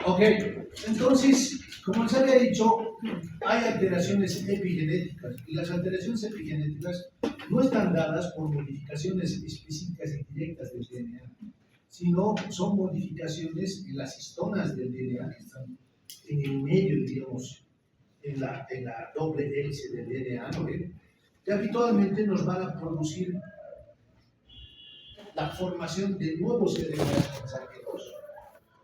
Ok, entonces, como les había dicho, hay alteraciones epigenéticas y las alteraciones epigenéticas no están dadas por modificaciones específicas y directas del DNA, sino son modificaciones en las histonas del DNA que están en el medio, digamos, en la doble hélice del DNA, ¿no? Que habitualmente nos van a producir la formación de nuevos RNA mensajeros.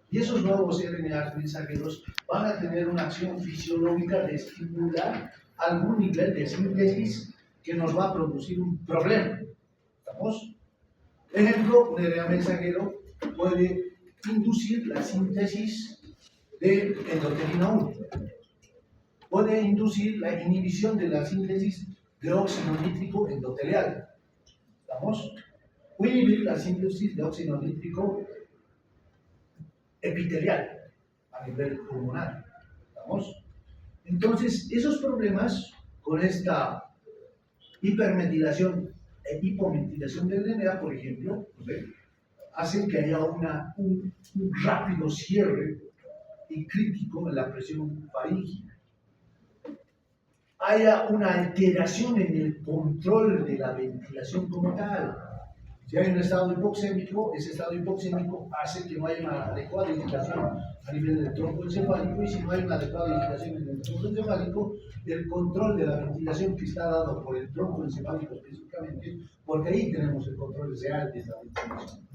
Y esos nuevos RNA mensajeros van a tener una acción fisiológica de estimular algún nivel de síntesis que nos va a producir un problema. ¿Estamos? Ejemplo, un RNA mensajero puede inducir la síntesis de endotelina 1. Puede inducir la inhibición de la síntesis de óxido nítrico endotelial. ¿Estamos? O inhibir la síntesis de óxido nítrico epitelial a nivel pulmonar. ¿Estamos? Entonces, esos problemas con esta hipermetilación e hipometilación del DNA, por ejemplo, hacen que haya un rápido cierre y crítico en la presión faríngea. Haya una alteración en el control de la ventilación como tal. Si hay un estado hipoxémico, ese estado hipoxémico hace que no haya una adecuada irrigación a nivel del tronco encefálico, y si no hay una adecuada irrigación en el tronco encefálico, el control de la ventilación que está dado por el tronco encefálico específicamente, porque ahí tenemos el control real de esta ventilación.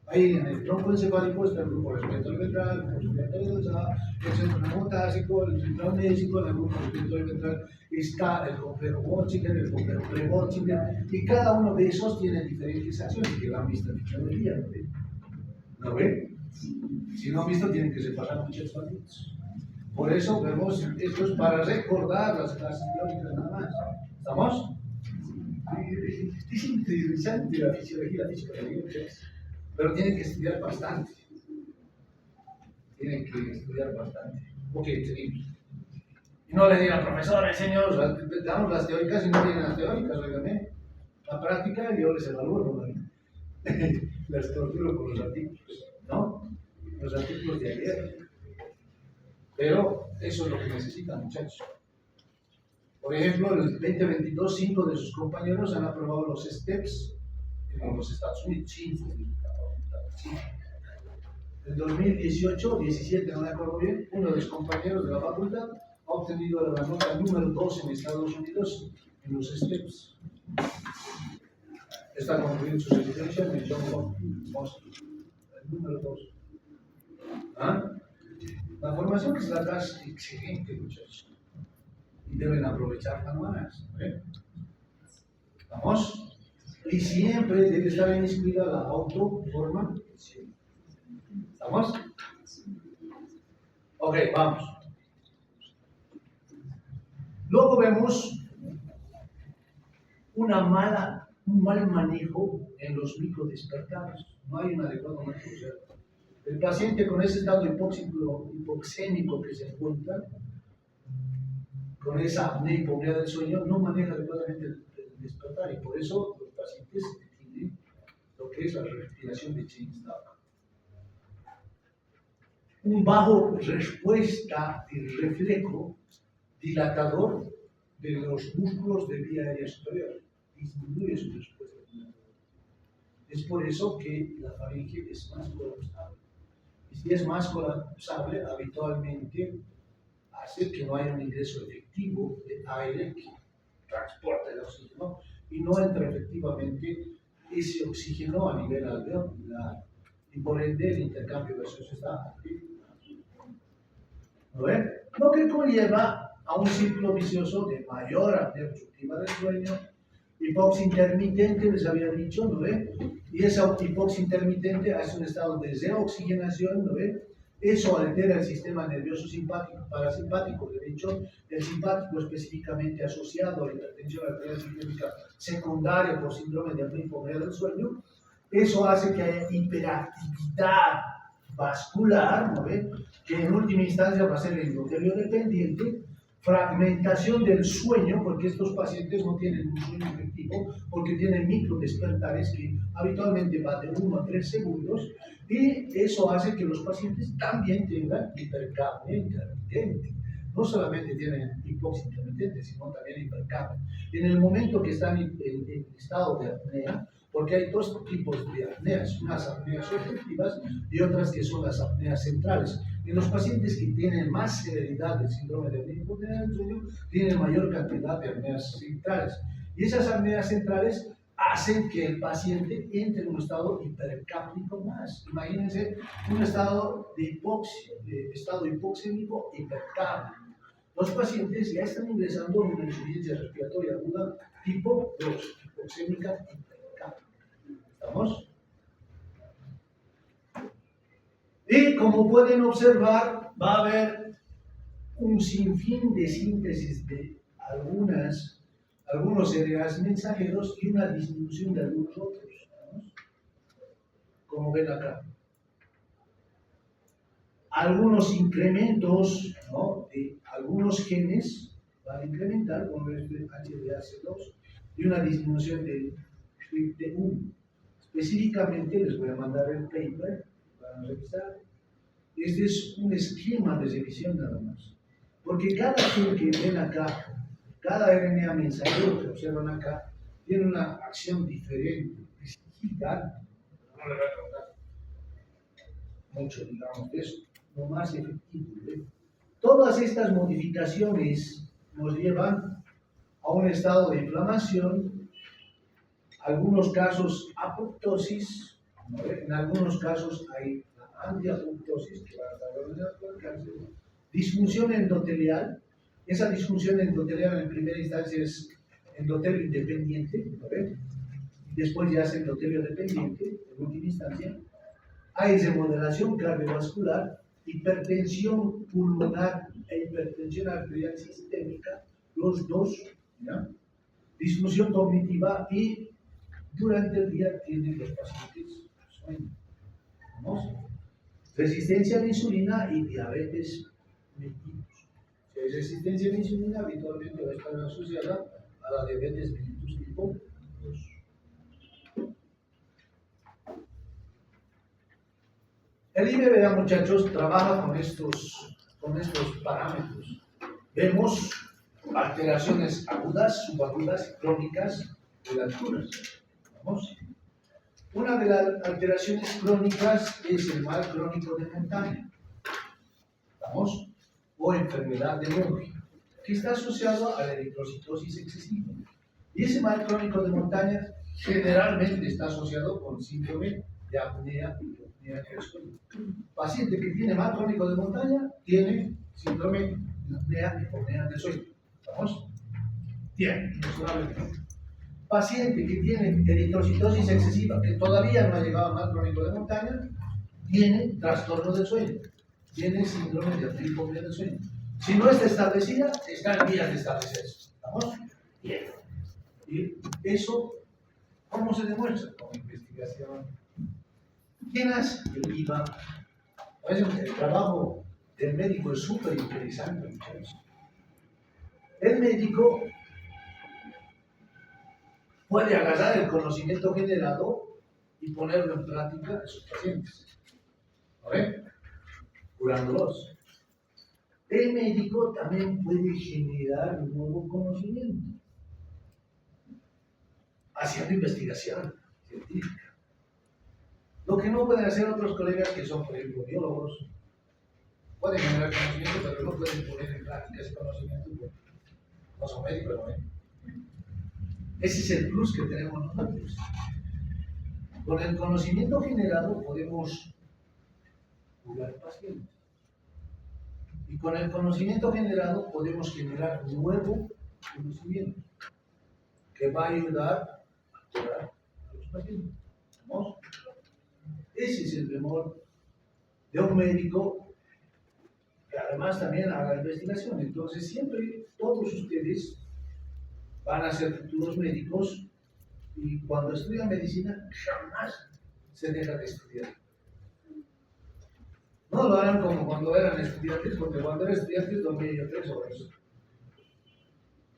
Ahí en el tronco encefálico está el grupo respiratorio ventral, el grupo respiratorio dorsal, el centro neumotásico, el central mésico, el grupo respiratorio ventral está el complejo Böttinger, el complejo pre-Böttinger, y cada uno de esos tiene diferentes acciones que lo han visto en fisiología, ¿no ven? ¿No ven? Si no han visto, tienen que repasar muchos factores. Por eso vemos, esto es para recordar las clases biológicas nada más. ¿Estamos? Es interesante la fisiología, la física, pero tienen que estudiar bastante. Tienen que estudiar bastante. Ok, seguimos. Y no le digan, profesor, enseños, damos las teóricas y no tienen las teóricas, oigan, la práctica yo les evalúo, ¿no? Las torturo con los artículos, ¿no? Los artículos de ayer. Pero eso es lo que necesitan, muchachos. Por ejemplo, en el 2022, 5 de sus compañeros han aprobado los STEPS en los Estados Unidos. 5. En 2018, 17, no me acuerdo bien, uno de los compañeros de la facultad ha obtenido la nota número 2 en Estados Unidos en los STEPS. Está concluyendo su residencia en el John Hopkins, el número 2. ¿Ah? La formación que se da es excelente, muchachos. Y deben aprovecharla más. ¿Vamos? Y siempre debe estar inscrita la autoformación. ¿Estamos? Ok, vamos. Luego vemos un mal manejo en los microdespertares. No hay un adecuado manejo. O sea, el paciente con ese estado hipoxémico que se encuentra, con esa apnea y hipopnea del sueño, no maneja adecuadamente el despertar, y por eso los pacientes tienen lo que es la respiración de Chain-Stokes. Un bajo respuesta de reflejo dilatador de los músculos de vía aérea superior, disminuye su respuesta dilatadora. Es por eso que la faringe es más colapsable. Y si es más colapsable, habitualmente hace que no haya un ingreso efectivo de aire que transporta el oxígeno y no entra efectivamente ese oxígeno a nivel alveolar, y por ende el intercambio gaseoso está activo. ¿No ven? Lo que conlleva a un ciclo vicioso de mayor apnea obstructiva del sueño, hipoxia intermitente, les había dicho, ¿no ven? Y esa hipoxia intermitente hace un estado de desoxigenación, ¿no ven? Eso altera el sistema nervioso simpático, parasimpático. De hecho, el simpático específicamente asociado a la hipertensión arterial sistémica secundaria por síndrome de apnea y hipopnea del sueño. Eso hace que haya hiperactividad vascular, ¿no ve? Que en última instancia va a ser el endotelio dependiente, fragmentación del sueño, porque estos pacientes no tienen un sueño efectivo, porque tienen micro despertares que habitualmente van de 1 a 3 segundos, y eso hace que los pacientes también tengan hipercapnia intermitente. No solamente tienen hipoxia intermitente, sino también hipercapnia. En el momento que están en estado de apnea, porque hay dos tipos de apneas, unas apneas obstructivas y otras que son las apneas centrales. En los pacientes que tienen más severidad del síndrome de apnea del sueño, tienen mayor cantidad de apneas centrales. Y esas apneas centrales hacen que el paciente entre en un estado hipercápnico más. Imagínense un estado de hipoxia, estado hipoxémico hipercápnico. Los pacientes ya están ingresando en una insuficiencia respiratoria aguda tipo 2, hipoxémica hipercápnica. ¿Estamos? Y como pueden observar, va a haber un sinfín de síntesis de algunos RNAs mensajeros y una disminución de algunos otros. ¿Estamos? Como ven acá. Algunos incrementos, ¿no?, de algunos genes van a incrementar, como este HDAC2, y una disminución del FLT1. Específicamente les voy a mandar el paper para revisar. Este es un esquema de revisión nada más. Porque cada gen que ven acá, cada RNA mensajero que observan acá, tiene una acción diferente, es gigante. No le voy a contar mucho, digamos, de eso. Lo más efectivo. Todas estas modificaciones nos llevan a un estado de inflamación, algunos casos apoptosis, ¿no? En algunos casos hay antiapoptosis, que va a estar con el cáncer, disfunción endotelial. Esa disfunción endotelial en primera instancia es endotelio independiente, ¿no? Y después ya es endotelio dependiente, en última instancia. Hay remodelación cardiovascular, hipertensión pulmonar e hipertensión arterial sistémica, los dos, ¿ya? Disfunción cognitiva y durante el día tienen los pacientes sueño. ¿Vamos? Resistencia a la insulina y diabetes mellitus. Si hay resistencia a la insulina, habitualmente va a estar asociada a la diabetes mellitus tipo 2. El IBBA, muchachos, trabaja con estos parámetros. Vemos alteraciones agudas, subagudas y crónicas de las alturas. ¿Vamos? Una de las alteraciones crónicas es el mal crónico de montaña. ¿Vamos? O enfermedad de Monge, que está asociado a la eritrocitosis excesiva. Y ese mal crónico de montaña generalmente está asociado con síndrome de apnea del sueño. Paciente que tiene mal crónico de montaña tiene síndrome de apnea del sueño. ¿Vamos? Bien, inexorablemente. Paciente que tiene eritrocitosis excesiva, que todavía no ha llegado a mal crónico de montaña, tiene trastorno del sueño, tiene síndrome de apnea del sueño. Si no está establecida, está en vías de establecerse. ¿Estamos? Bien. Y eso, ¿cómo se demuestra? Con investigación. ¿Quién hace el IVA? El trabajo del médico es súper interesante, muchachos. El médico puede agarrar el conocimiento generado y ponerlo en práctica en sus pacientes. ¿Vale? Curándolos. El médico también puede generar un nuevo conocimiento, haciendo investigación científica. Lo que no pueden hacer otros colegas que son, por ejemplo, biólogos, pueden generar conocimiento, pero no pueden poner en práctica ese conocimiento porque no son médicos, ¿no? Ese es el plus que tenemos nosotros. Con el conocimiento generado podemos curar pacientes. Y con el conocimiento generado podemos generar nuevo conocimiento que va a ayudar a curar a los pacientes. ¿Vamos? Ese es el temor de un médico que además también haga investigación. Entonces siempre todos ustedes van a ser futuros médicos y cuando estudian medicina jamás se deja de estudiar. No lo harán como cuando eran estudiantes, porque cuando eran estudiantes dormía yo 3 horas.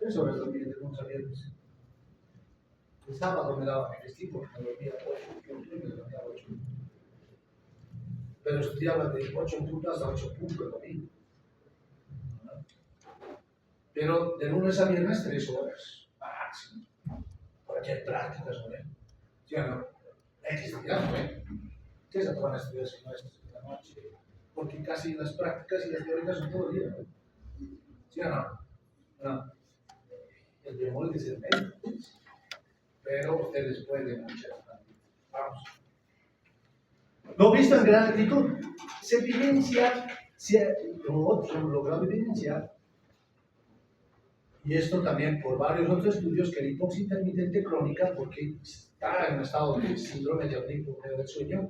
3 horas dormía de lunes a viernes. El sábado me daba mi festivo, me dormía 8 y me levantaba 8. Pero estudiaba de 8 en punto hasta 8 puntos el domingo. Pero de lunes a viernes 3 horas máximo. Cualquier práctica sobre él. ¿Sí o no? Hay que estudiar, ¿no? ¿Qué se van a estudiar si no es en la noche? Porque casi las prácticas y las teóricas son todo el día, ¿no? ¿Sí o no? No. El bemol es el medio. Pero ustedes pueden muchas. Vamos. Lo visto en gran altitud se evidencia, hemos logrado evidenciar, y esto también por varios otros estudios, que la hipoxia intermitente crónica, porque está en un estado de síndrome de apnea del sueño,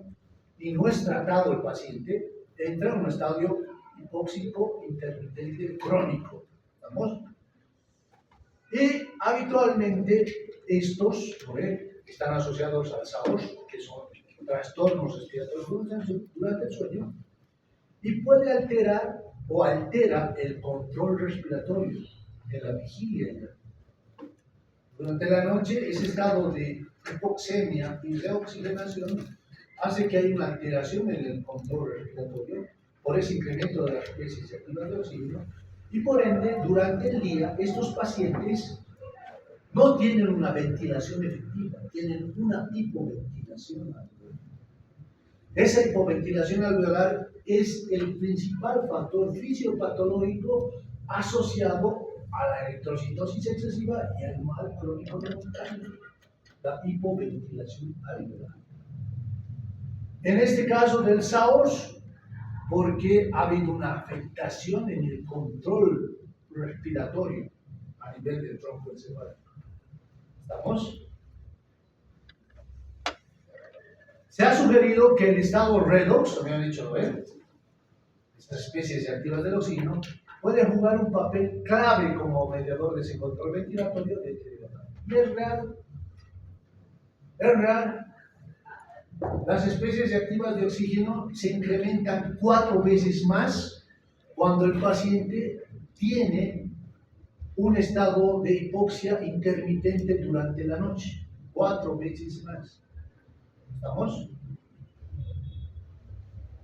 y no es tratado el paciente, entra en un estadio hipóxico intermitente crónico. ¿Estamos? Y habitualmente estos están asociados al SAOS, que son trastornos respiratorios durante el sueño, y puede alterar o altera el control respiratorio en la vigilia. Durante la noche, ese estado de hipoxemia y reoxigenación hace que haya una alteración en el control respiratorio por ese incremento de las especies activas de oxígeno, y por ende, durante el día, estos pacientes no tienen una ventilación efectiva, tienen una hipoventilación alveolar. Esa hipoventilación alveolar es el principal factor fisiopatológico asociado a la eritrocitosis excesiva y al mal crónico de montaña, la hipoventilación alveolar. En este caso del SAOS, porque ha habido una afectación en el control respiratorio a nivel del tronco encefálico. ¿Estamos? Se ha sugerido que el estado redox, me han dicho, estas especies activas del oxígeno, puede jugar un papel clave como mediador de ese control ventilatorio de deteriorado. Y es real. Es real. Las especies activas de oxígeno se incrementan 4 veces más cuando el paciente tiene un estado de hipoxia intermitente durante la noche. 4 veces más. ¿Estamos?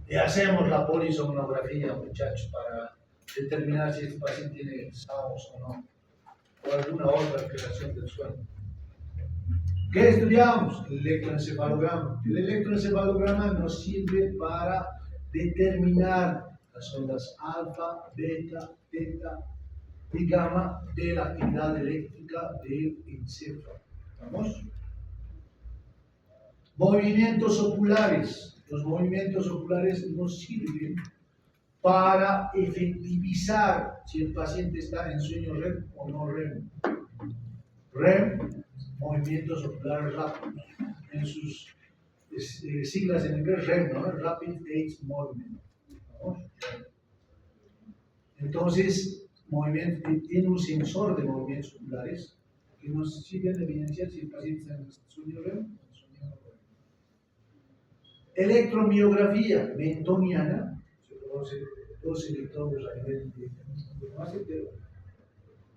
Y hacemos la polisomnografía, muchachos, para determinar si este paciente tiene SAOS o no, o alguna otra alteración del sueño. ¿Qué estudiamos? El electroencefalograma. El electroencefalograma nos sirve para determinar las ondas alfa, beta, teta y gamma de la actividad eléctrica del encéfalo. ¿Vamos? Movimientos oculares. Los movimientos oculares nos sirven para efectivizar si el paciente está en sueño REM o no REM. REM, movimientos oculares rápidos. En sus siglas en inglés, REM, ¿no? Rapid Eye Movement. ¿No? Entonces, tiene un sensor de movimientos oculares que nos sirve de evidenciar si el paciente está en sueño REM o sueño no REM. Electromiografía mentoniana, se produce 2 electrodos a nivel de macetero,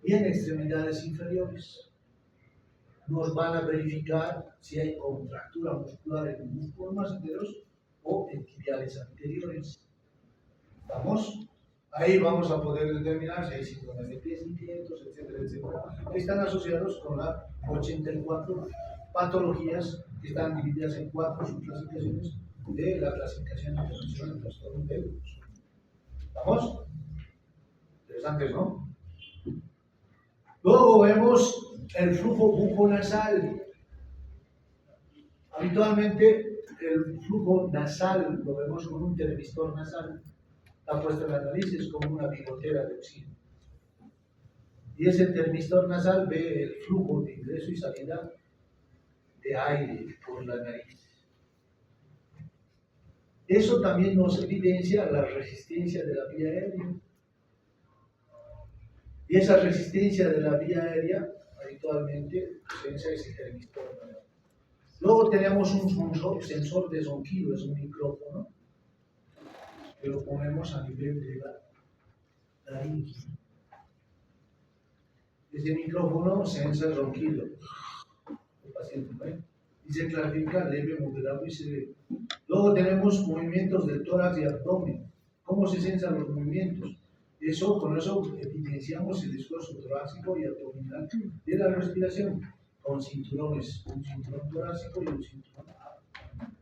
y en extremidades inferiores. Nos van a verificar si hay contractura muscular en los músculos maceteros o en tibiales anteriores. ¿Estamos? Ahí vamos a poder determinar si hay síndromes de pies inquietos, etcétera, etcétera, que están asociados con las 84 patologías que están divididas en 4 subclasificaciones de la clasificación internacional de trastornos del sueño. ¿Estamos? Interesantes, ¿no? Luego vemos el flujo buconasal. Habitualmente el flujo nasal lo vemos con un termistor nasal. Está puesto en la nariz, es como una bigotera de oxígeno. Y ese termistor nasal ve el flujo de ingreso y salida de aire por la nariz. Eso también nos evidencia la resistencia de la vía aérea. Y esa resistencia de la vía aérea habitualmente es el termistor nasal. Luego tenemos un sensor de sonido, es un micrófono, que lo ponemos a nivel de la laringe. Este micrófono sensa el ronquido del paciente, ¿no? Y se clasifica leve, moderado y severo. Luego tenemos movimientos del tórax y abdomen. ¿Cómo se sensan los movimientos? Con eso evidenciamos el esfuerzo torácico y abdominal de la respiración con cinturones, un cinturón torácico y un cinturón abdominal.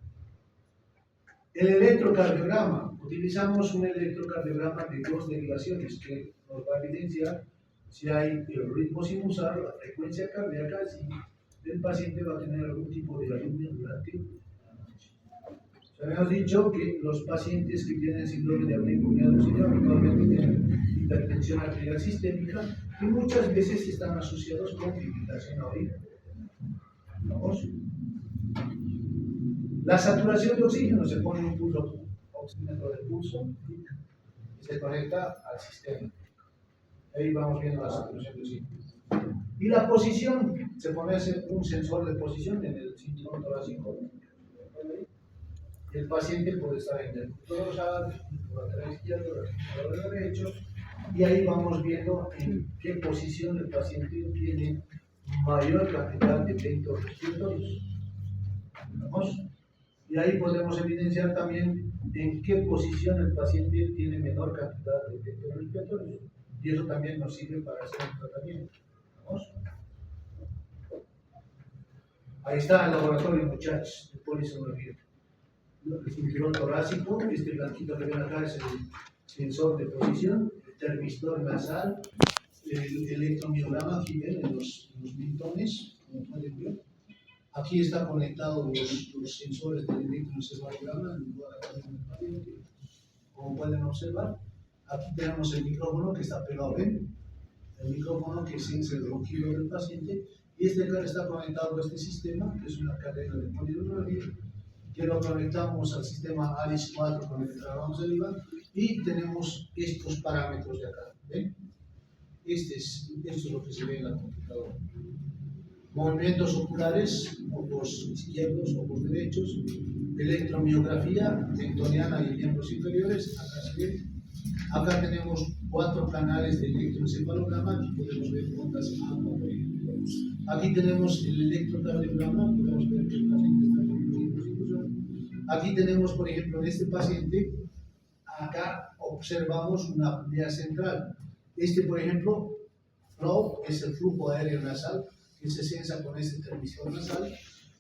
El electrocardiograma. Utilizamos un electrocardiograma de dos derivaciones que nos va a evidenciar si hay el ritmo sinusal, la frecuencia cardíaca, si el paciente va a tener algún tipo de arritmia durante la noche. Habíamos dicho que los pacientes que tienen síndrome de apnea pulmonar obstructiva habitualmente tienen hipertensión arterial sistémica y muchas veces están asociados con fibrilación auricular. Vamos. La saturación de oxígeno, se pone un pulso oxímetro del pulso y se conecta al sistema. Ahí vamos viendo la saturación de oxígeno. Y la posición, se pone un sensor de posición en el cinturón torácico. El paciente puede estar en el dorsal, por lateral izquierdo, por lateral derecho, y ahí vamos viendo en qué posición el paciente tiene mayor cantidad de eventos respiratorios. ¿Vamos? Y ahí podemos evidenciar también en qué posición el paciente tiene menor cantidad de eventos respiratorios. Y eso también nos sirve para hacer el tratamiento. ¿Vamos? Ahí está el laboratorio, muchachos, de polisomografía. El cinturón torácico, este blanquito que ven acá es el sensor de posición, el termistor nasal, el electromiograma, aquí ven en los mintones, como pueden ver. Aquí están conectados los sensores del electroencefalograma, como pueden observar. Aquí tenemos el micrófono que está pegado, ¿ven? El micrófono que sensa el ronquido del paciente, y este acá está conectado a este sistema, que es una cadena de polidrografía, que lo conectamos al sistema ALICE 4 con el que trabajamos arriba, y tenemos estos parámetros de acá, ¿ven? Esto es lo que se ve en la computadora. Movimientos oculares, ojos izquierdos, ojos derechos, electromiografía tentoniana y miembros inferiores, acá se ve. Acá tenemos 4 canales de electroencefalograma, aquí podemos ver ondas alfa, por ejemplo. Aquí tenemos el electrocardiograma, podemos ver que el paciente está con circulación. Aquí tenemos, por ejemplo, en este paciente, acá observamos una apnea central. Por ejemplo, flow es el flujo aéreo nasal, que se sensa con este termistor nasal.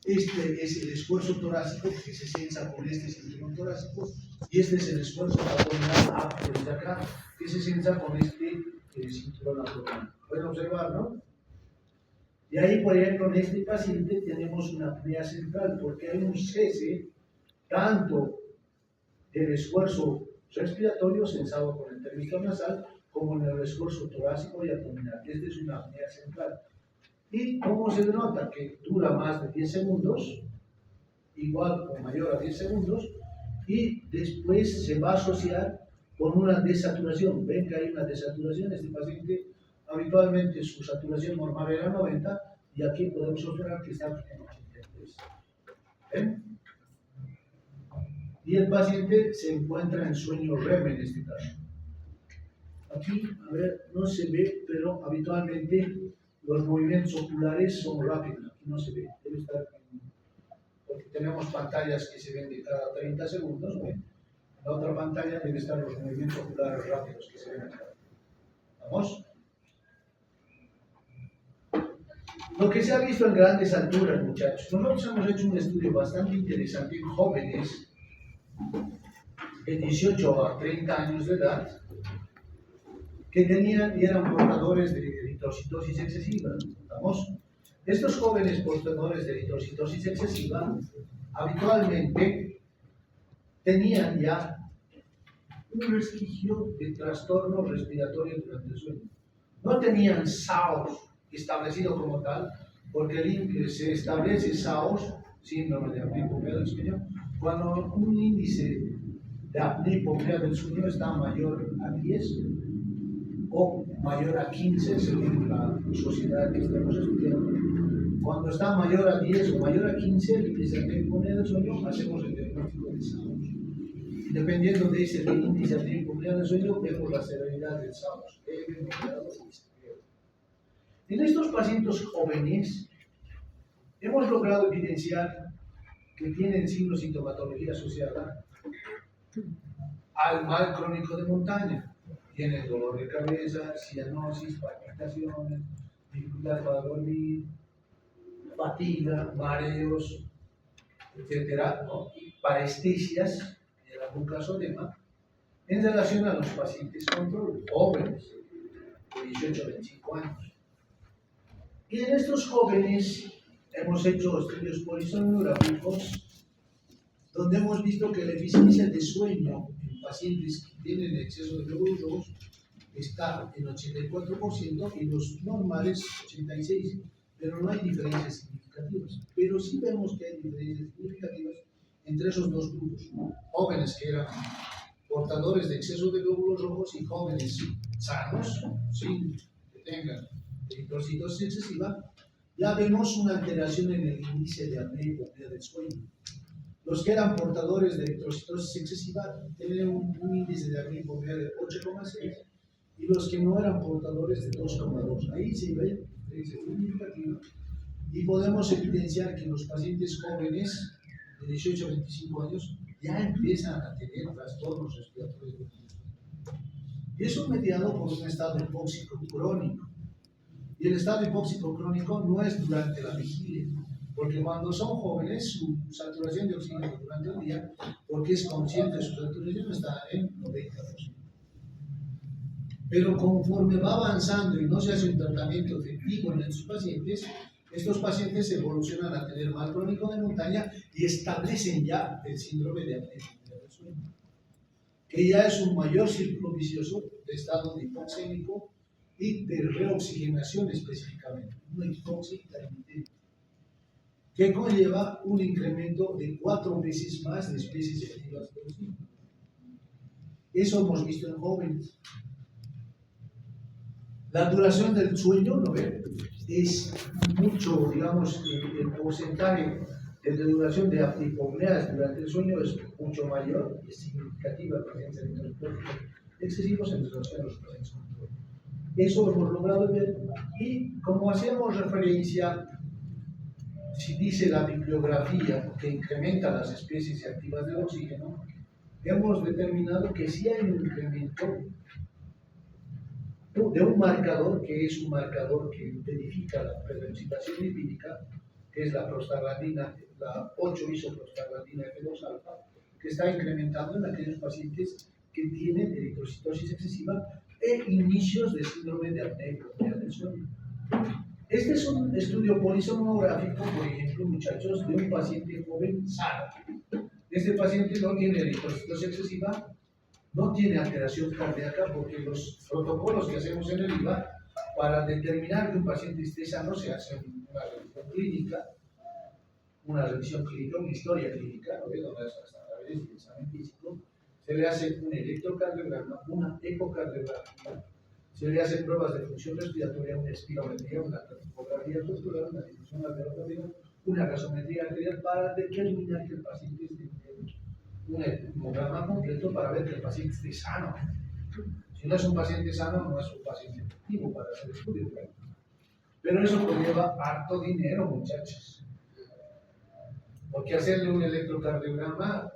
Este es el esfuerzo torácico que se sensa con este cinturón torácico, y este es el esfuerzo abdominal desde acá que se sensa con este cinturón abdominal. Pueden observar, ¿no? Y ahí, por ejemplo, en este paciente tenemos una apnea central porque hay un cese tanto del esfuerzo respiratorio sensado con el termistor nasal como en el esfuerzo torácico y abdominal. Esta es una apnea central. ¿Y cómo se denota? Que dura más de 10 segundos, igual o mayor a 10 segundos, y después se va a asociar con una desaturación. Ven que hay una desaturación. Este paciente habitualmente su saturación normal era 90, y aquí podemos observar que está en 83. ¿Ven? Y el paciente se encuentra en sueño REM en este caso. Aquí, a ver, no se ve, pero habitualmente los movimientos oculares son rápidos. Aquí no se ve, debe estar porque tenemos pantallas que se ven de cada 30 segundos, ¿no? En la otra pantalla deben estar los movimientos oculares rápidos que se ven acá. ¿Vamos? Lo que se ha visto en grandes alturas, muchachos. Nosotros hemos hecho un estudio bastante interesante en jóvenes de 18 a 30 años de edad que tenían y eran portadores de eritrocitosis excesiva. ¿Vamos? Estos jóvenes portadores de eritrocitosis excesiva habitualmente tenían ya un vestigio de trastorno respiratorio durante el sueño. No tenían SAOS establecido como tal, porque se establece SAOS, síndrome de apnea hipopnea del sueño, cuando un índice de apnea hipopnea del sueño está mayor a 10 o mayor a 15, según la sociedad que estamos estudiando. Cuando está mayor a 10 o mayor a 15, el índice de apnea hipopnea del sueño, hacemos el diagnóstico de SAOS. Y dependiendo de ese índice de apnea hipopnea del sueño, vemos la severidad del SAOS, leve, moderado y severo. En estos pacientes jóvenes hemos logrado evidenciar que tienen signos de sintomatología asociada al mal crónico de montaña. Tienen dolor de cabeza, cianosis, palpitaciones, dificultad para dormir, fatiga, mareos, etcétera, ¿no? Y parestesias, en algún caso edema, en relación a los pacientes control, jóvenes, de 18 a 25 años. Y en estos jóvenes hemos hecho estudios polisomnográficos donde hemos visto que la eficiencia de sueño en pacientes que tienen exceso de glóbulos rojos está en 84% y los normales 86%, pero no hay diferencias significativas. Pero sí vemos que hay diferencias significativas entre esos dos grupos, ¿no? Jóvenes que eran portadores de exceso de glóbulos rojos y jóvenes sanos, sin que tengan eritrocitosis excesiva, ya vemos una alteración en el índice de apnea y hipopnea del sueño. Los que eran portadores de eritrocitosis excesiva tenían un índice de apnea y hipopnea de 8,6 y los que no eran portadores de 2,2. Ahí se ve diferencias significativas y podemos evidenciar que los pacientes jóvenes de 18 a 25 años ya empiezan a tener trastornos respiratorios. Y eso mediado por un estado hipóxico crónico. Y el estado hipóxico crónico no es durante la vigilia, porque cuando son jóvenes su saturación de oxígeno durante el día, porque es consciente de su saturación, está en 90%. Pero conforme va avanzando y no se hace un tratamiento efectivo en estos pacientes, estos pacientes evolucionan a tener mal crónico de montaña y establecen ya el síndrome de apnea del sueño, que ya es un mayor círculo vicioso de estado de hipoxémico y de reoxigenación específicamente, una hipoxia intermitente, que conlleva un incremento de 4 veces más de especies activas de oxígeno. Eso hemos visto en jóvenes. La duración del sueño, ¿no ve? Es mucho, digamos, el porcentaje de duración de hipopneas durante el sueño es mucho mayor y es significativa la presencia de trastornos excesivos en relación a los pacientes control. Eso lo hemos logrado ver y como hacemos referencia, si dice la bibliografía que incrementa las especies activas del oxígeno, hemos determinado que sí hay un incremento de un marcador que es un marcador que verifica la predominancia lipídica, que es la prostaglandina, la 8-isoprostaglandina F2-alfa, que está incrementando en aquellos pacientes que tienen eritrocitosis excesiva e inicios de síndrome de apnea y hipopnea del sueño. Este es un estudio polisomnográfico, por ejemplo, muchachos, de un paciente joven sano. Este paciente no tiene eritrocitosis excesiva, no tiene alteración cardíaca, porque los protocolos que hacemos en el IVA para determinar que un paciente esté sano se hace una revisión clínica, una historia clínica, ¿no? Donde hasta a través del examen físico se le hace un electrocardiograma, una ecocardiograma, se le hacen pruebas de función respiratoria, una espirometría, una topografía postural, una difusión arterial, una gasometría arterial para determinar que el paciente esté un hemograma completo para ver que el paciente esté sano. Si no es un paciente sano, no es un paciente efectivo para hacer estudios. Pero eso conlleva harto dinero, muchachos. Porque hacerle un electrocardiograma,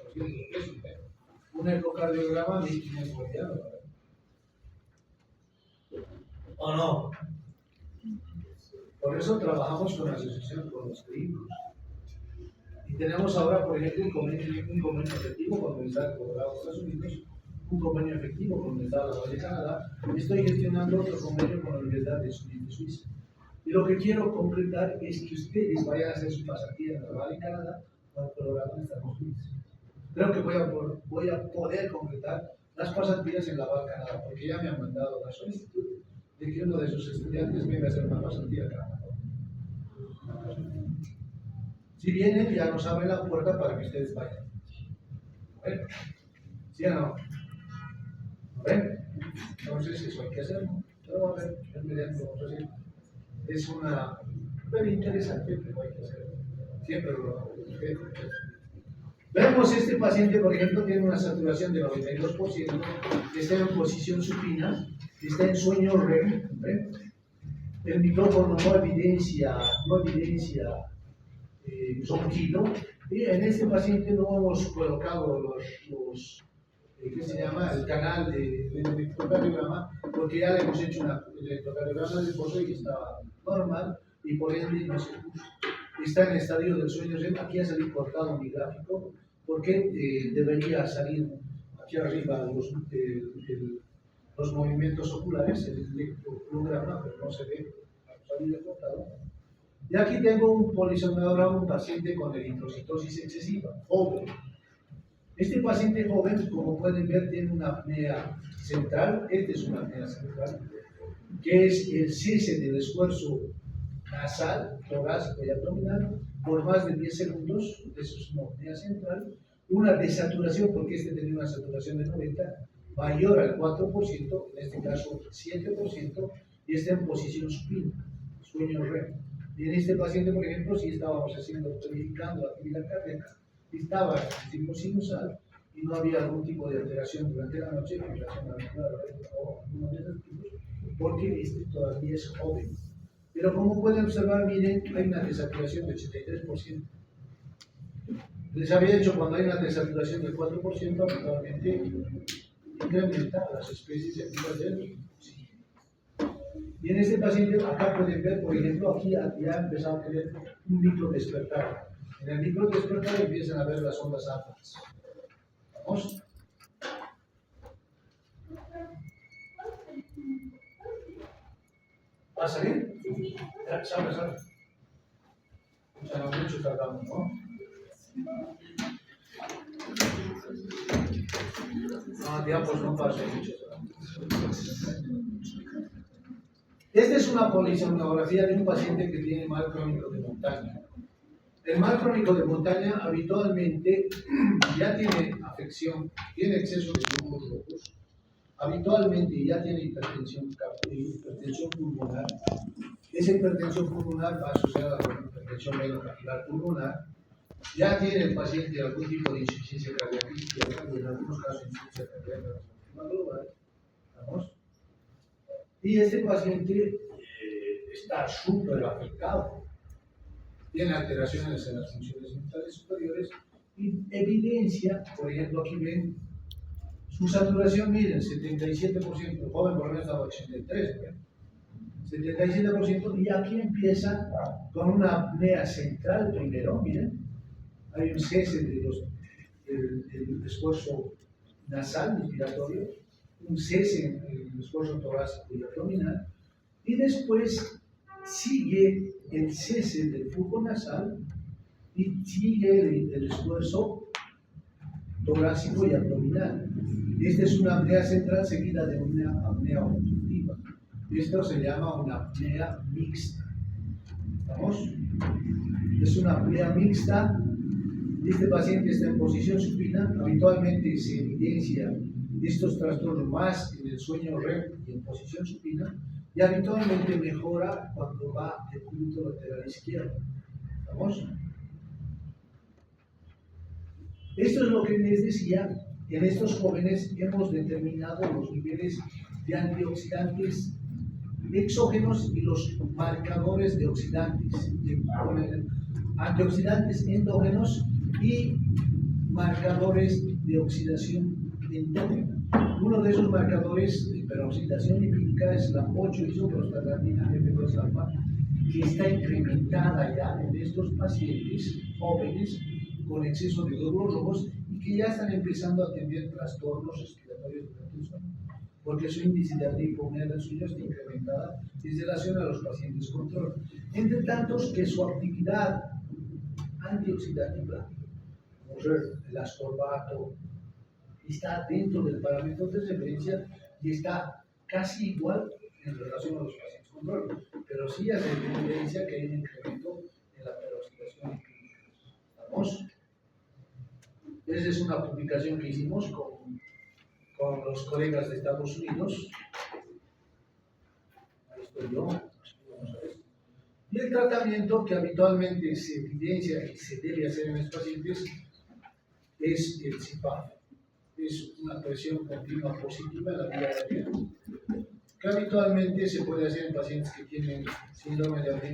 400 pesos, un ecocardiograma, 1.500 bolivianos. ¿O no? Por eso trabajamos con la asociación con los clínicos. Y tenemos ahora, por ejemplo, un convenio efectivo con la Universidad de Colorado, Estados Unidos, un convenio efectivo con la Universidad de Laval de Canadá, y estoy gestionando otro convenio con la Universidad de Suiza. Y lo que quiero concretar es que ustedes vayan a hacer su pasantía en Laval en Canadá o en Colorado en Estados Unidos. Creo que voy a poder concretar las pasantías en Laval, Canadá, porque ya me han mandado la solicitud de que uno de sus estudiantes venga a hacer una pasantía acá. Si vienen, ya nos abren la puerta para que ustedes vayan. ¿Ven? ¿Sí o no? ¿Ven? Entonces, eso hay que hacerlo. Pero a ver, es una súper interesante, pero hay que hacerlo. Siempre lo hago. Vemos este paciente, por ejemplo, tiene una saturación de 92%, está en posición supina, está en sueño REM, ¿ven? el micrófono no evidencia sonido, y en este paciente no hemos colocado ¿qué se llama? El canal de electrocardiograma, porque ya le hemos hecho un electrocardiograma del esposo y estaba normal, y por ende no se puso. Está en estadio del sueño REM. Aquí ha salido cortado mi gráfico, porque debería salir aquí arriba los movimientos oculares, el electrocardiograma, pero no se ve, ha salido cortado. Y aquí tengo un polisomnograma, un paciente con eritrocitosis excesiva, joven. Este paciente joven, como pueden ver, tiene una apnea central. Esta es una apnea central, que es el cese del esfuerzo nasal, torácico y abdominal por más de 10 segundos. Eso es una apnea central. Una desaturación, porque este tenía una saturación de 90, mayor al 4%, en este caso 7%, y está en posición supina, sueño REM. Y en este paciente, por ejemplo, si estábamos verificando la actividad cardíaca, estaba en tipo sinusal y no había algún tipo de alteración durante la noche, fibrilación auricular o alguno de esos tipos, porque este todavía es joven. Pero como pueden observar, miren, hay una desaturación del 83%. Les había dicho, cuando hay una desaturación del 4%, habitualmente incrementa las especies activas del oxígeno. Y en este paciente, acá pueden ver, por ejemplo, aquí ya ha empezado a tener un micro despertar. En el micro despertar empiezan a ver las ondas altas. ¿Vamos? ¿Va a salir? Sale. O sea, no mucho tardamos, ¿no? Pues no pasa mucho. Esta es una polisomnografía de un paciente que tiene mal crónico de montaña. El mal crónico de montaña habitualmente ya tiene afección, tiene exceso de glóbulos rojos, habitualmente ya tiene hipertensión pulmonar. Esa hipertensión pulmonar va asociada con hipertensión venocapilar pulmonar. Ya tiene el paciente algún tipo de insuficiencia cardíaca y en algunos casos insuficiencia cardíaca global. ¿Vamos? Y este paciente está súper afectado. Tiene alteraciones en las funciones vitales superiores y evidencia, por ejemplo, aquí ven su saturación, miren, 77%, joven por lo menos estaba 83%, 77%, y aquí empieza con una apnea central primero, miren, hay un cese del esfuerzo nasal, respiratorio, un cese en el esfuerzo torácico y abdominal, y después sigue el cese del flujo nasal y sigue el esfuerzo torácico y abdominal. Esta es una apnea central seguida de una apnea obstructiva. Esto se llama una apnea mixta. ¿Vamos? Es una apnea mixta. Este paciente está en posición supina. Habitualmente se evidencia estos trastornos más en el sueño REM y en posición supina, y habitualmente mejora cuando va de punto lateral izquierdo. ¿Vamos? Esto es lo que les decía. En estos jóvenes hemos determinado los niveles de antioxidantes exógenos y los marcadores de oxidantes, antioxidantes endógenos y marcadores de oxidación endógena. Uno de esos marcadores de peroxidación lipídica es la 8-isoprostaglandina F2-alfa, que está incrementada ya en estos pacientes jóvenes con exceso de glóbulos rojos y que ya están empezando a tener trastornos respiratorios durante el sueño, porque su índice de apnea del sueño está incrementada en relación a los pacientes control. Entre tantos que su actividad antioxidativa, como ser el ascorbato, está dentro del parámetro de referencia y está casi igual en relación a los pacientes control, pero sí hace evidencia que hay un incremento en la peroxidación lipídica. ¿Vamos? Esa es una publicación que hicimos con los colegas de Estados Unidos. Ahí estoy yo. Vamos a ver. Y el tratamiento que habitualmente se evidencia y se debe hacer en los pacientes es el CPAP. Es una presión continua positiva en la vía aérea. que habitualmente se puede hacer en pacientes que tienen síndrome de apnea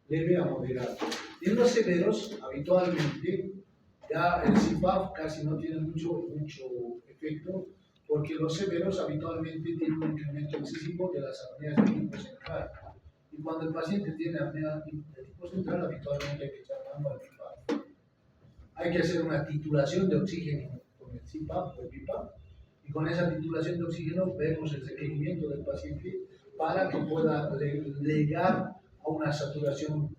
leve a moderada. En los severos, habitualmente, ya el CPAP casi no tiene mucho efecto, porque los severos habitualmente tienen un incremento excesivo de las apneas de tipo central. Y cuando el paciente tiene apnea de tipo central, habitualmente hay que echar mano al CPAP. Hay que hacer una titulación de oxígeno con el CPAP o BiPAP, y con esa titulación de oxígeno vemos el requerimiento del paciente para que pueda llegar a una saturación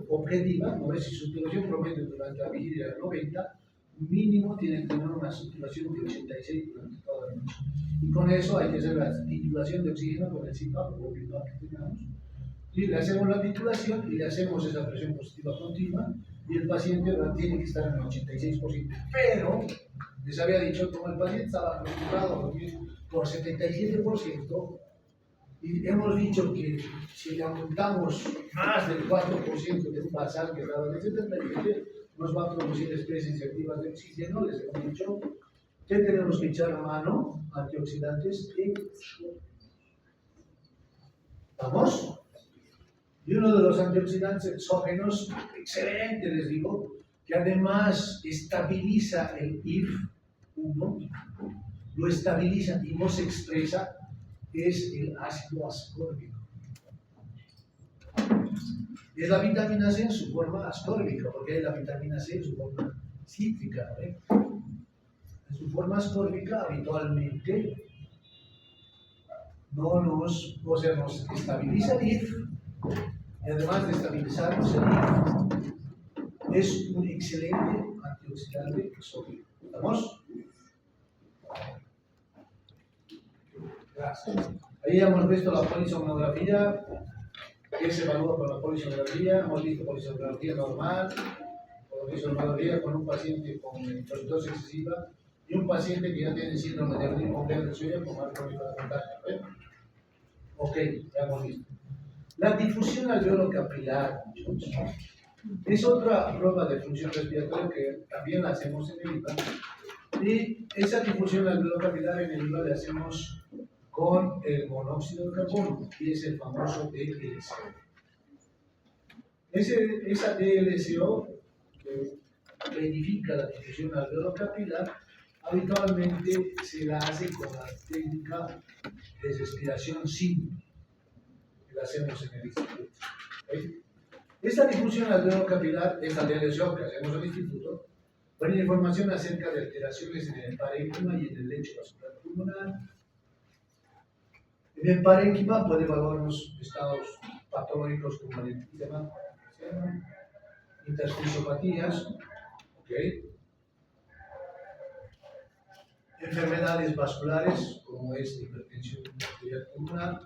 objetiva. ¿No? Si su saturación promedio durante la vigilia era 90, mínimo tiene que tener una saturación de 86 durante toda la noche. Y con eso hay que hacer la titulación de oxígeno con el CPAP o BiPAP que tengamos. Y le hacemos la titulación y le hacemos esa presión positiva continua, y el paciente tiene que estar en el 86%. Pero les había dicho, como el paciente estaba preocupado a dormir por 77%, y hemos dicho que si le aumentamos más del 4% de un basal que estaba de 77, nos va a producir especies activas de oxígeno. Les hemos dicho que tenemos que echar a mano antioxidantes exógenos. ¿Vamos? Y uno de los antioxidantes exógenos, excelente les digo, que además estabiliza el IF1, lo estabiliza y no se expresa, es el ácido ascórbico. Es la vitamina C en su forma ascórbica, porque es la vitamina C en su forma cítrica. En su forma ascórbica habitualmente nos estabiliza el IF, y además de estabilizarnos el IF, es un excelente antioxidante exógeno. ¿Estamos? Gracias. Ahí hemos visto la polisomnografía, que se evalúa con la polisomnografía. Hemos visto polisomnografía normal, polisomnografía con un paciente con intoxicación excesiva y un paciente que ya tiene síndrome de apnea compleja del sueño con mal crónico de contagio. Ok, ya hemos visto. La difusión alveolo-capilar es otra prueba de función respiratoria que también la hacemos en el IVA. Y esa difusión alveolo-capilar en el IVA la hacemos con el monóxido de carbono, y es el famoso DLCO. Esa DLCO que verifica la difusión alveolo-capilar, habitualmente se la hace con la técnica de respiración simple que la hacemos en el instituto. ¿Okay? Esta difusión alveolo-capilar, esta DLCO que hacemos en el instituto, pone información acerca de alteraciones en el parénquima y en el lecho vascular pulmonar. En el parénquima puede evaluarnos estados patológicos como el enfisema, intersticiopatías, ¿okay? Enfermedades vasculares como es hipertensión arterial pulmonar,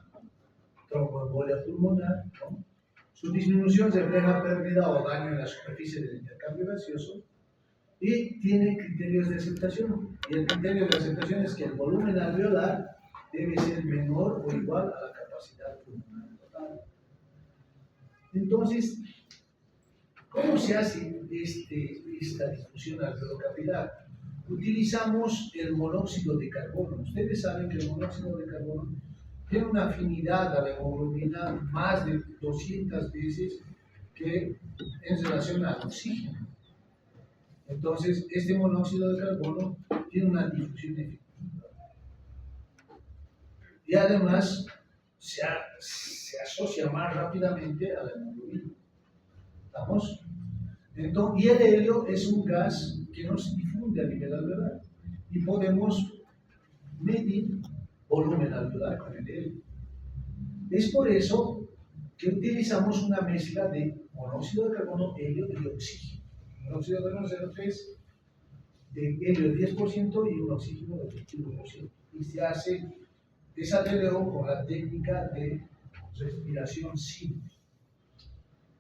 tromboembolia pulmonar, ¿no? Su disminución refleja pérdida o daño en la superficie del intercambio gaseoso, y tiene criterios de aceptación. Y el criterio de aceptación es que el volumen alveolar debe ser menor o igual a la capacidad pulmonar total. Entonces, ¿cómo se hace esta difusión alveolo-capilar? Utilizamos el monóxido de carbono. Ustedes saben que el monóxido de carbono tiene una afinidad a la hemoglobina más de 200 veces que en relación al oxígeno. Entonces, este monóxido de carbono tiene una difusión efectiva. Y además se asocia más rápidamente a la hemoglobina. ¿Estamos? Entonces, y el helio es un gas que no se difunde a nivel alveolar, y podemos medir volumen alveolar con el helio. Es por eso que utilizamos una mezcla de monóxido de carbono, helio y oxígeno. Monóxido de carbono 0,3, de helio 10% y un oxígeno de 21%. Y se hace esa TLO con la técnica de respiración simple.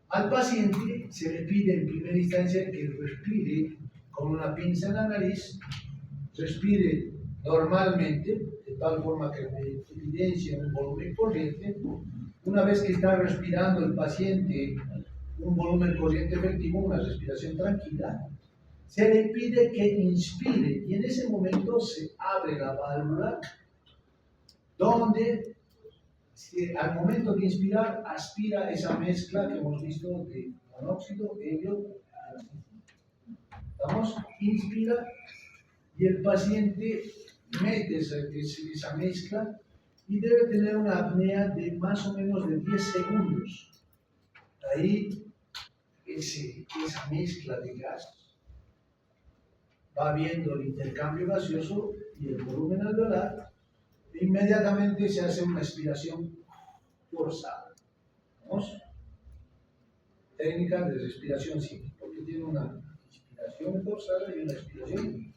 Al paciente se le pide en primera instancia que respire con una pinza en la nariz, respire normalmente, de tal forma que evidencie un volumen corriente. Una vez que está respirando el paciente un volumen corriente efectivo, una respiración tranquila, se le pide que inspire y en ese momento se abre la válvula donde al momento de inspirar aspira esa mezcla que hemos visto de monóxido, helio. ¿Estamos? Inspira y el paciente mete esa mezcla y debe tener una apnea de más o menos de 10 segundos. Ahí esa mezcla de gas va viendo el intercambio gaseoso y el volumen alveolar e inmediatamente se hace una expiración forzada. ¿Vamos? Técnica de respiración simple, porque tiene una inspiración forzada y una expiración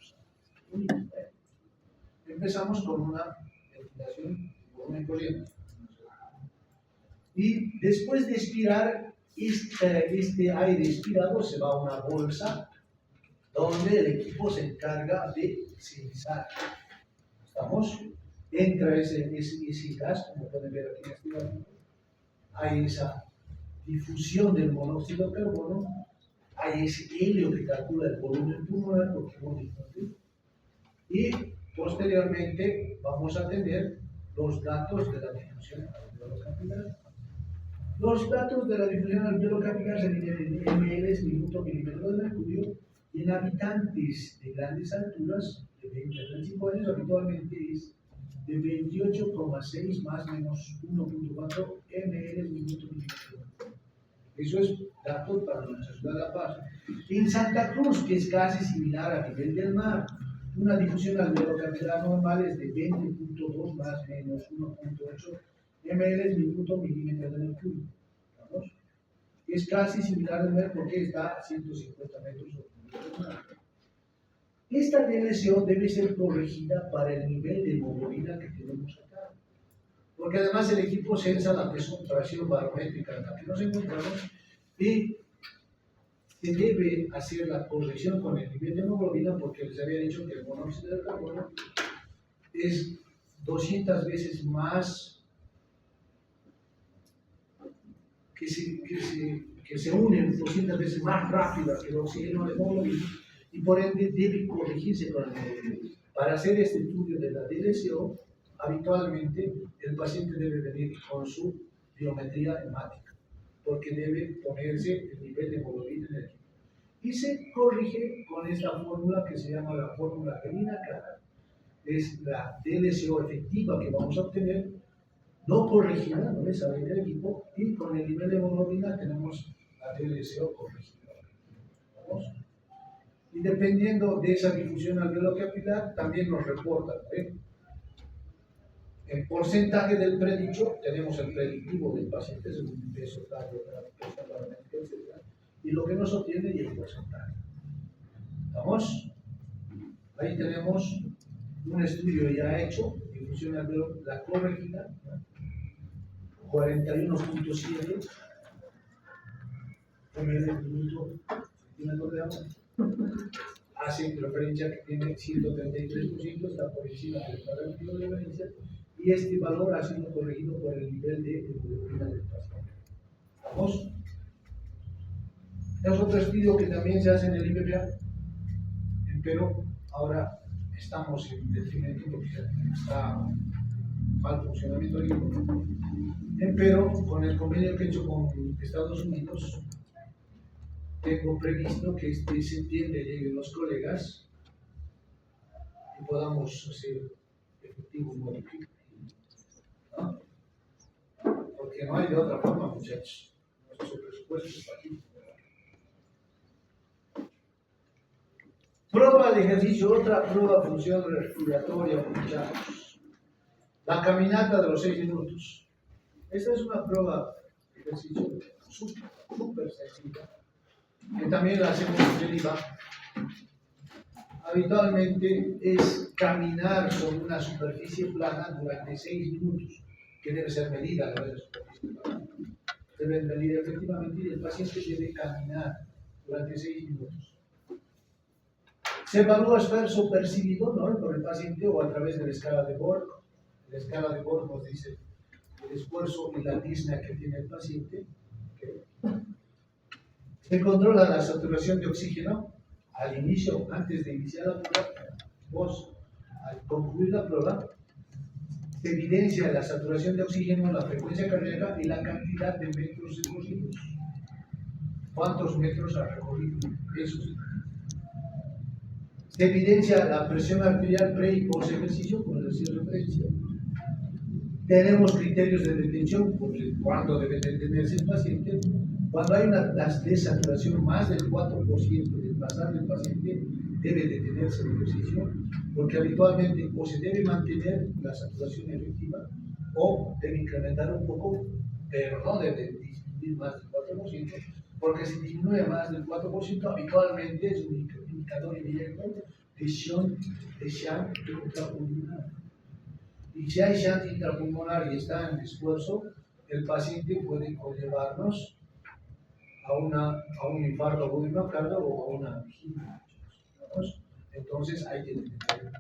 forzada. Empezamos con una ventilación volumen corriente. Y después de expirar, este aire expirado se va a una bolsa donde el equipo se encarga de censar. ¿Estamos? Entra ese gas, como pueden ver aquí en este gráfico. Hay esa difusión del monóxido de carbono, hay ese helio que calcula el volumen pulmonar, porque hemos dicho, y posteriormente vamos a tener los datos de la difusión alveolo-capilar. Los datos de la difusión alveolo-capilar se dividen en ml, minuto, milímetro de mercurio, y en habitantes de grandes alturas, de 20 a 35 años, habitualmente es de 28,6 más menos 1,4 ml, minuto, milímetro. Eso es datos para nuestra ciudad de La Paz. En Santa Cruz, que es casi similar a nivel del mar, una difusión alveolo-capilar normal es de 20,2 más menos 1,8 ml, minuto, milímetro de mercurio. ¿Vamos? Es casi similar al mar porque está a 150 metros sobre el nivel del mar. Esta DLCO debe ser corregida para el nivel de hemoglobina que tenemos acá. Porque además el equipo censa la presión barométrica en la que nos encontramos y se debe hacer la corrección con el nivel de hemoglobina porque les había dicho que el monóxido de carbono es 200 veces más que se unen 200 veces más rápido que el oxígeno de hemoglobina y por ende debe corregirse con el hemoglobina. Para hacer este estudio de la DLCO, habitualmente el paciente debe venir con su biometría hemática, porque debe ponerse el nivel de hemoglobina en el equipo. Y se corrige con esta fórmula que se llama la fórmula Gelina-Cara. Es la DLCO efectiva que vamos a obtener, no corregida, no es salir del equipo, y con el nivel de hemoglobina tenemos la DLCO corregida. ¿Vamos? Y dependiendo de esa difusión alveolo-capilar, también nos reporta, en porcentaje del predicho, tenemos el predictivo del paciente, según el peso, tallo, etc. Y lo que nos obtiene y el porcentaje. ¿Vamos? Ahí tenemos un estudio ya hecho, difusión alveolar, la corregida, 41,7 ml por minuto centímetro de agua. Hace referencia que tiene 133%, está por encima del parámetro de referencia, y este valor ha sido corregido por el nivel de hemoglobina del paciente. ¿Vamos? Es otro estudio que también se hace en el IPPA, pero ahora estamos en detrimento porque está mal funcionamiento del equipo. Pero con el convenio que he hecho con Estados Unidos, tengo previsto que este septiembre lleguen los colegas y podamos hacer efectivo un modificado. ¿No? Porque no hay de otra forma, muchachos. Nuestro presupuesto está aquí. Prueba de ejercicio, otra prueba de función respiratoria, muchachos. La caminata de los 6 minutos. Esta es una prueba de ejercicio súper sencilla, que también la hacemos en Geneva. Habitualmente es caminar sobre una superficie plana durante 6 minutos, que debe ser medida la superficie plana. Debe medir efectivamente y el paciente debe caminar durante 6 minutos. Se evalúa esfuerzo percibido, ¿no?, por el paciente o a través de la escala de Borg. La escala de Borg nos dice el esfuerzo y la disnea que tiene el paciente. ¿Okay? Se controla la saturación de oxígeno al inicio, antes de iniciar la prueba, vos, al concluir la prueba, se evidencia la saturación de oxígeno, la frecuencia cardíaca y la cantidad de metros recorridos. ¿Cuántos metros ha recorrido? Eso sí. Se evidencia la presión arterial pre y post ejercicio, como les decía referencia. Tenemos criterios de detención, porque cuándo debe detenerse el paciente. Cuando hay una desaturación más del 4% del basal del paciente, debe detenerse el ejercicio, porque habitualmente o se debe mantener la saturación efectiva o debe incrementar un poco, pero no debe disminuir más del 4%, porque si disminuye más del 4%, habitualmente es un indicador indirecto de shunt intrapulmonar. Y si hay shunt intrapulmonar y está en esfuerzo, el paciente puede conllevarnos a un infarto agudo de miocardio o a una angina. Entonces hay que detener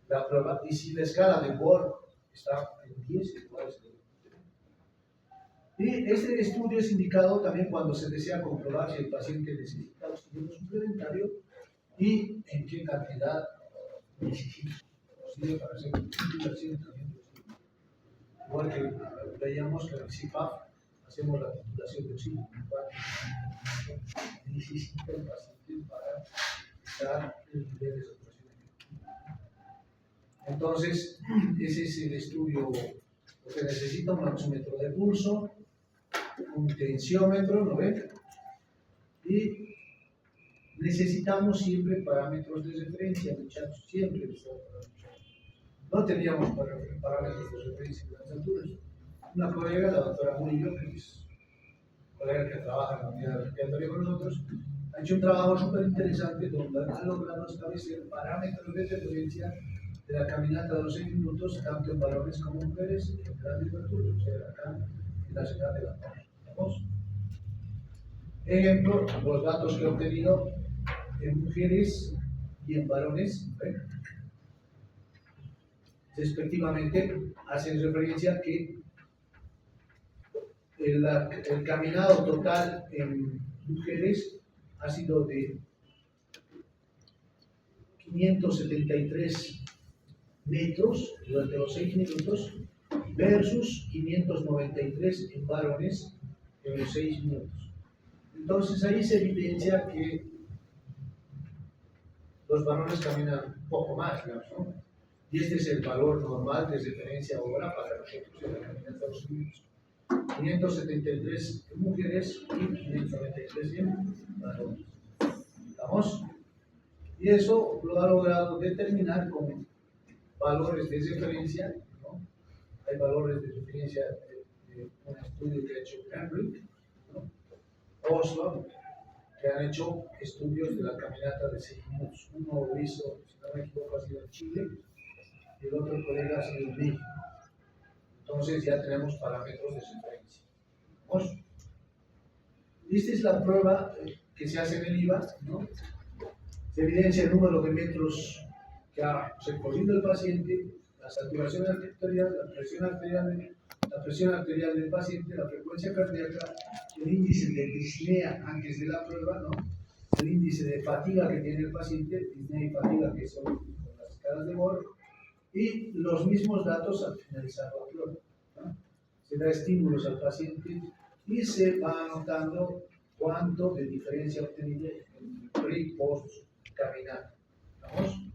la prueba. Y si la escala de Borg está en 10, igual se debe. Y este estudio es indicado también cuando se desea comprobar si el paciente necesita oxígeno suplementario y en qué cantidad necesita oxígeno para hacer titulación. Igual que veíamos que en el CPAP hacemos la titulación de oxígeno. Necesita el paciente para estar en el nivel de saturación efectiva. Entonces, ese es el estudio. Porque necesita un oxímetro de pulso, un tensiómetro, ¿no ven? Y necesitamos siempre parámetros de referencia, muchachos, siempre. No teníamos parámetros de referencia en las alturas. Una colega, la doctora Murillo, que es colega que trabaja en la unidad respiratoria con nosotros, ha hecho un trabajo súper interesante donde ha logrado establecer parámetros de referencia de la caminata de los 6 minutos, tanto en varones como en mujeres, en grandes alturas, o sea, acá en la ciudad de La Paz. ¿Vamos? Ejemplo, los datos que he obtenido en mujeres y en varones, ¿ven? Respectivamente, hacen referencia a que el caminado total en mujeres ha sido de 573 metros durante los 6 minutos versus 593 en varones en los 6 minutos. Entonces ahí se evidencia que los varones caminan un poco más, digamos, ¿no? Y este es el valor normal de referencia ahora para nosotros en la caminata de los minutos. 573 en mujeres y 593 en varones. ¿Estamos? Y eso lo ha logrado determinar con valores de referencia, ¿no? Hay valores de referencia de un estudio que ha hecho Cambridge, ¿no? Oslo, que han hecho estudios de la caminata de 6 minutos. Uno lo hizo, si no me equivoco, ha sido en Chile, y el otro colega ha sido en México. Entonces ya tenemos parámetros de referencia. ¿Vamos? Esta es la prueba que se hace en el IVA, ¿no? Se evidencia el número de metros que ha recorrido el paciente, la saturación arterial, la presión arterial del paciente, la frecuencia cardíaca, el índice de disnea antes de la prueba, ¿no? El índice de fatiga que tiene el paciente, disnea y fatiga que son las escalas de Borg, y los mismos datos al finalizar la prueba, ¿no? Se da estímulos al paciente y se va anotando cuánto de diferencia obtenido en pre y post caminata. ¿Vamos?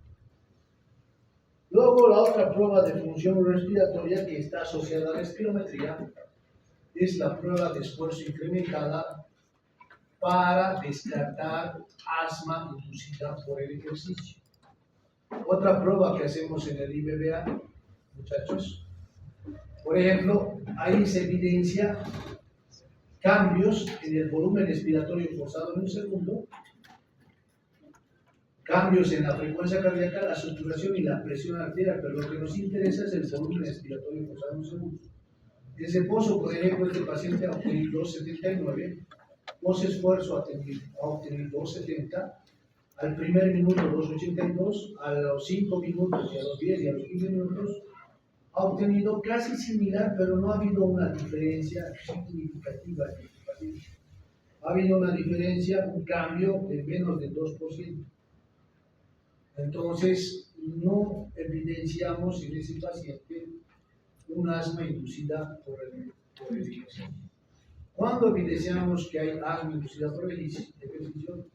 Luego la otra prueba de función respiratoria que está asociada a la espirometría es la prueba de esfuerzo incrementada para descartar asma inducida por el ejercicio. Otra prueba que hacemos en el IBBA, muchachos, por ejemplo, ahí se evidencia cambios en el volumen expiratorio forzado en un segundo, cambios en la frecuencia cardíaca, la saturación y la presión arterial, pero lo que nos interesa es el volumen expiratorio forzado en un segundo. En reposo, por ejemplo, este paciente ha obtenido 279, post esfuerzo ha obtenido 270, al primer minuto 282, a los 5 minutos y a los 10 y a los 15 minutos ha obtenido casi similar, pero no ha habido una diferencia significativa en este paciente. ha habido una diferencia, un cambio de menos del 2%. Entonces, no evidenciamos en ese paciente un asma inducida por el ejercicio. Cuando evidenciamos que hay asma inducida por el ejercicio,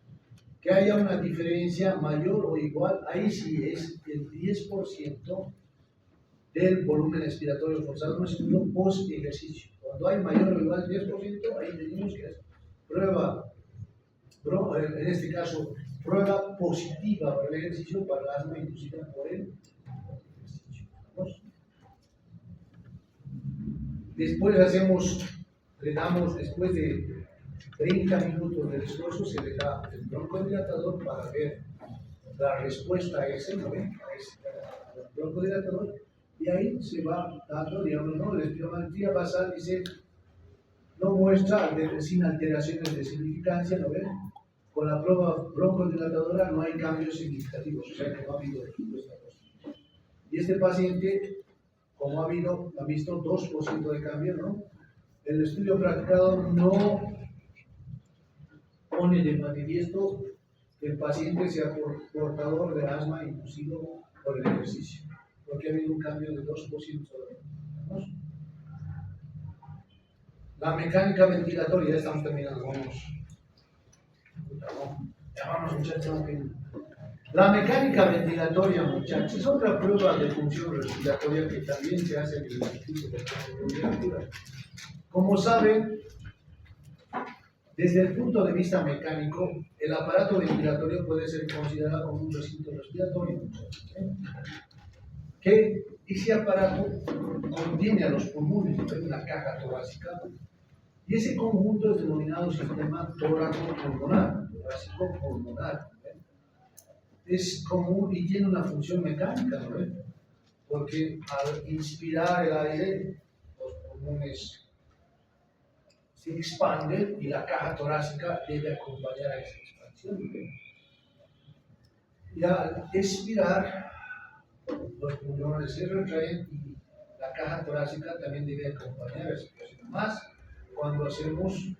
que haya una diferencia mayor o igual, ahí sí es el 10% del volumen respiratorio forzado masculino post ejercicio. Cuando hay mayor o igual 10%, ahí tenemos que hacer prueba, en este caso, prueba positiva para el ejercicio para la asma inducida por el ejercicio. ¿Vamos? Después le damos, después de 30 minutos de esfuerzo, se le da el broncodilatador para ver la respuesta a ese, ¿no ven? A ese broncodilatador, y ahí se va dando, digamos, ¿no? La espirometría basal dice, no muestra sin alteraciones de significancia, ¿no ven? Con la prueba broncodilatadora no hay cambios significativos, o sea que no ha habido respuesta positiva. Y este paciente, como ha visto 2% de cambio, ¿no? El estudio practicado no pone de manifiesto que el paciente sea portador de asma inducido por el ejercicio, porque ha habido un cambio de 2% solamente. ¿Vamos? La mecánica ventilatoria, ya estamos terminando, vamos. Ya vamos, muchachos. La mecánica ventilatoria, muchachos, es otra prueba de función respiratoria que también se hace en el Instituto de Temperatura. Como saben, desde el punto de vista mecánico, el aparato ventilatorio puede ser considerado como un recinto respiratorio, muchachos, que ese aparato contiene a los pulmones, una caja torácica, y ese conjunto es denominado sistema tóraco-pulmonar, torácico-pulmonar. Es común y tiene una función mecánica, ¿no? Porque al inspirar el aire, los pulmones se expanden y la caja torácica debe acompañar a esa expansión. Y al expirar, los pulmones se retraen y la caja torácica también debe acompañar a esa expansión. Más cuando hacemos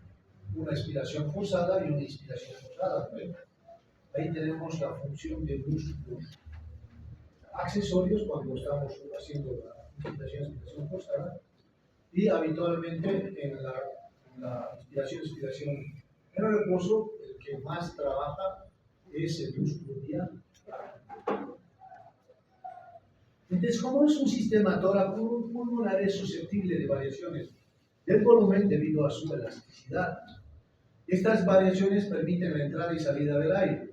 una expiración forzada y una inspiración forzada, ¿no? Ahí tenemos la función de músculos accesorios cuando estamos haciendo la inspiración forzada, y habitualmente en la inspiración en el reposo, el que más trabaja es el músculo diafragma. Entonces, como es un sistema tóraco-pulmonar, es susceptible de variaciones del volumen debido a su elasticidad. Estas variaciones permiten la entrada y salida del aire,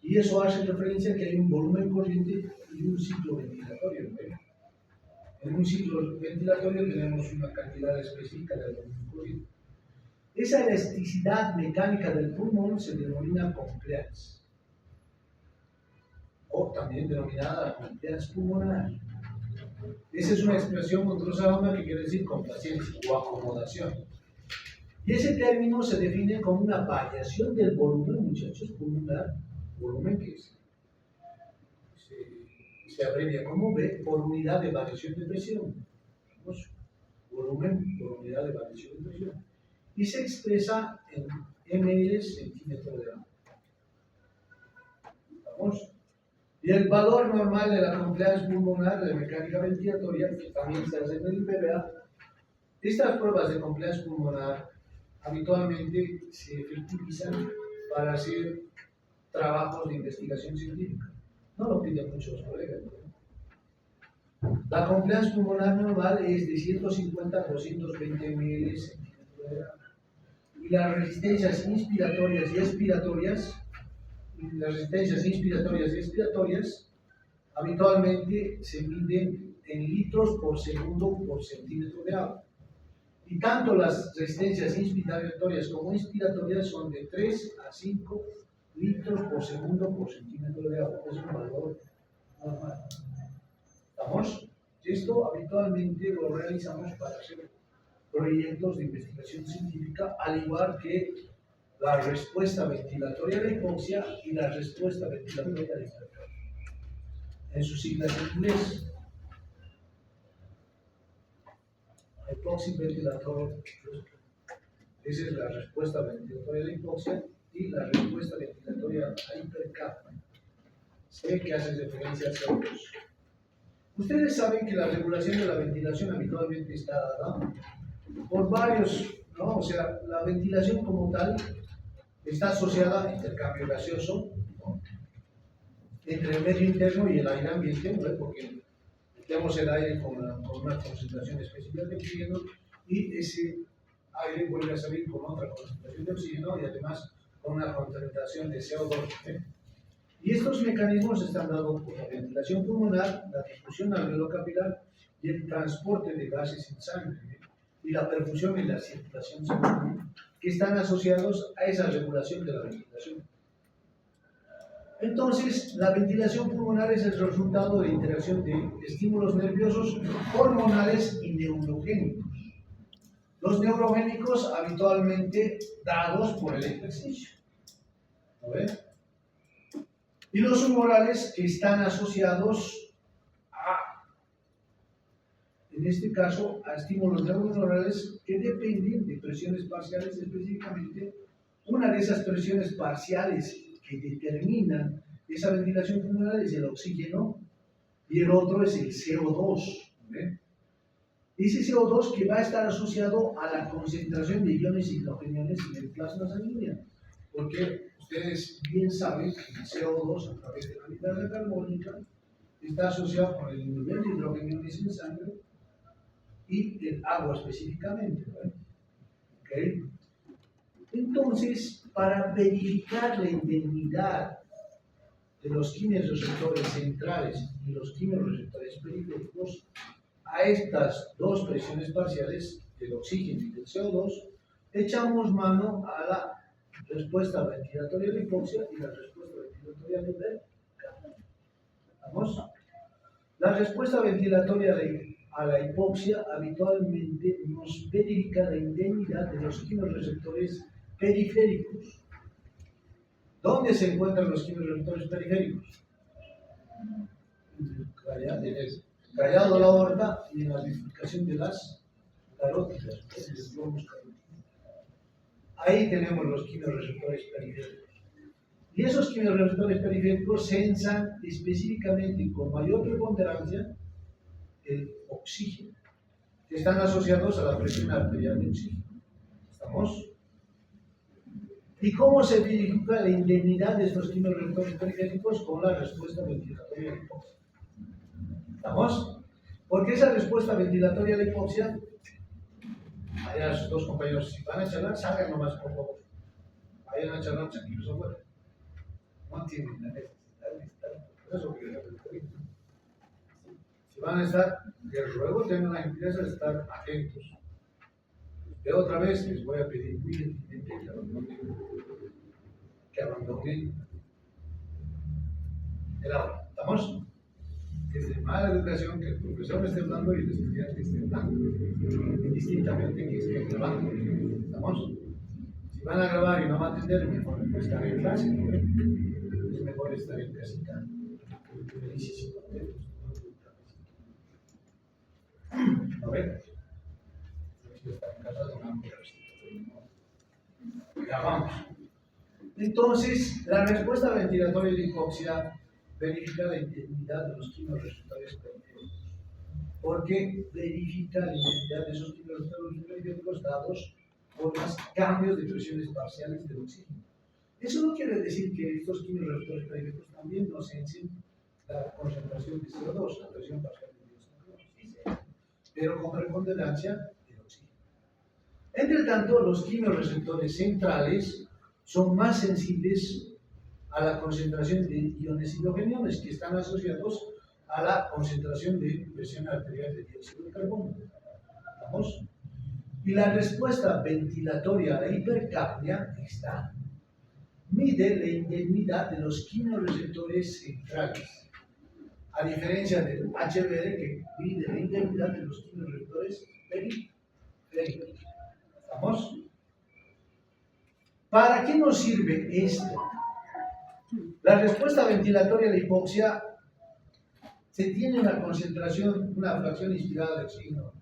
y eso hace referencia a que hay un volumen corriente y un ciclo ventilatorio, ¿no? En un ciclo ventilatorio tenemos una cantidad específica de volumen corriente. Esa elasticidad mecánica del pulmón se denomina compliance, o también denominada compliance pulmonar. Esa es una expresión anglosajona que quiere decir complacencia o acomodación. Y ese término se define como una variación del volumen, muchachos, pulmonar, volumen que se abrevia como V por unidad de variación de presión. Volumen por unidad de variación de presión. Y se expresa en ml centímetro de agua. ¿Vamos? Y el valor normal de la compliance pulmonar de mecánica ventilatoria, que también se hace en el PBA, estas pruebas de compliance pulmonar habitualmente se efectivizan para hacer trabajos de investigación científica. No lo piden muchos colegas, ¿no? La compliance pulmonar normal es de 150 a 220 ml centímetro de agua. Y las resistencias inspiratorias y expiratorias, habitualmente se miden en litros por segundo por centímetro de agua. Y tanto las resistencias inspiratorias como expiratorias son de 3 a 5 litros por segundo por centímetro de agua. Es un valor normal. ¿Estamos? Esto habitualmente lo realizamos para hacer proyectos de investigación científica, al igual que la respuesta ventilatoria de hipoxia y la respuesta ventilatoria de hipercapnia. En sus siglas en inglés, hypoxic ventilator. Esa es la respuesta ventilatoria a la hipoxia y la respuesta ventilatoria a hipercapnia. Sé que hace referencia a CO2. Ustedes saben que la regulación de la ventilación habitualmente está dada por varios, ¿no? O sea, la ventilación como tal está asociada a intercambio gaseoso, ¿no?, entre el medio interno y el aire ambiente, ¿no?, porque metemos el aire con una concentración específica de oxígeno y ese aire vuelve a salir con otra concentración de oxígeno y además con una concentración de CO2. Y estos mecanismos están dados por la ventilación pulmonar, la difusión alveolo-capilar y el transporte de gases en sangre, y la perfusión y la circulación sanguínea, que están asociados a esa regulación de la ventilación. Entonces, la ventilación pulmonar es el resultado de interacción de estímulos nerviosos, hormonales y neurogénicos. Los neurogénicos habitualmente dados por el ejercicio, ¿no ven? Y los humorales que están asociados en este caso, a estímulos neuronales que dependen de presiones parciales específicamente. Una de esas presiones parciales que determinan esa ventilación pulmonar es el oxígeno y el otro es el CO2. ¿Ve? Ese CO2 que va a estar asociado a la concentración de iones hidrogeniones en el plasma sanguíneo, porque ustedes bien saben que el CO2 a través de la anhidrasa carbónica está asociado con el nivel de hidrogeniones en sangre y el agua específicamente, ¿no? ¿Okay? Entonces, para verificar la indemnidad de los quimiorreceptores centrales y los quimiorreceptores periféricos a estas dos presiones parciales del oxígeno y del CO2, echamos mano a la respuesta ventilatoria de hipoxia y la respuesta ventilatoria de hipercapnia. ¿Vamos? La respuesta ventilatoria a la hipoxia habitualmente nos verifica la indemnidad de los quimiorreceptores periféricos. ¿Dónde se encuentran los quimiorreceptores periféricos? Callado la aorta y en la bifurcación de las carótidas. Ahí tenemos los quimiorreceptores periféricos. Y esos quimiorreceptores periféricos sensan específicamente con mayor preponderancia el oxígeno, que están asociados a la presión arterial de oxígeno. ¿Estamos? ¿Y cómo se verifica la indemnidad de estos quimiorreceptores periféricos? Con la respuesta ventilatoria de hipoxia. ¿Estamos? Porque esa respuesta ventilatoria de hipoxia, allá sus dos compañeros, si van a charlar, salgan nomás, por favor. Vayan a charlar tranquilos afuera. No tienen la necesidad de estar, por eso que si van a estar, les ruego tengan la gentileza de estar atentos. De otra vez les voy a pedir muy gentilmente que abandonen el aula. ¿Estamos? Es de mala educación que el profesor esté hablando y el estudiante esté hablando, indistintamente que esté grabando. ¿Estamos? Si van a grabar y no van a atender, mejor estar en clase, ¿no? Es mejor estar en casita. ¿No ven? Ya vamos. Entonces, la respuesta ventilatoria de hipoxia verifica la indemnidad de los quimiorreceptores periféricos. Porque verifica la indemnidad de esos quimiorreceptores periféricos dados por los cambios de presiones parciales del oxígeno. Eso no quiere decir que estos quimiorreceptores periféricos también nos sensen la concentración de CO2, la presión parcial de dióxido, pero con preponderancia del oxígeno. Entre tanto, los quimiorreceptores centrales son más sensibles a la concentración de iones hidrogeniones, que están asociados a la concentración de presión arterial de dióxido de carbono. ¿Vamos? Y la respuesta ventilatoria a la hipercapnia está. Mide la indemnidad de los quimiorreceptores centrales, a diferencia del HBR, que mide la indemnidad de los quimiorreceptores periféricos. ¿Estamos? ¿Para qué nos sirve esto? La respuesta ventilatoria de hipoxia se tiene una concentración, una fracción inspirada de oxígeno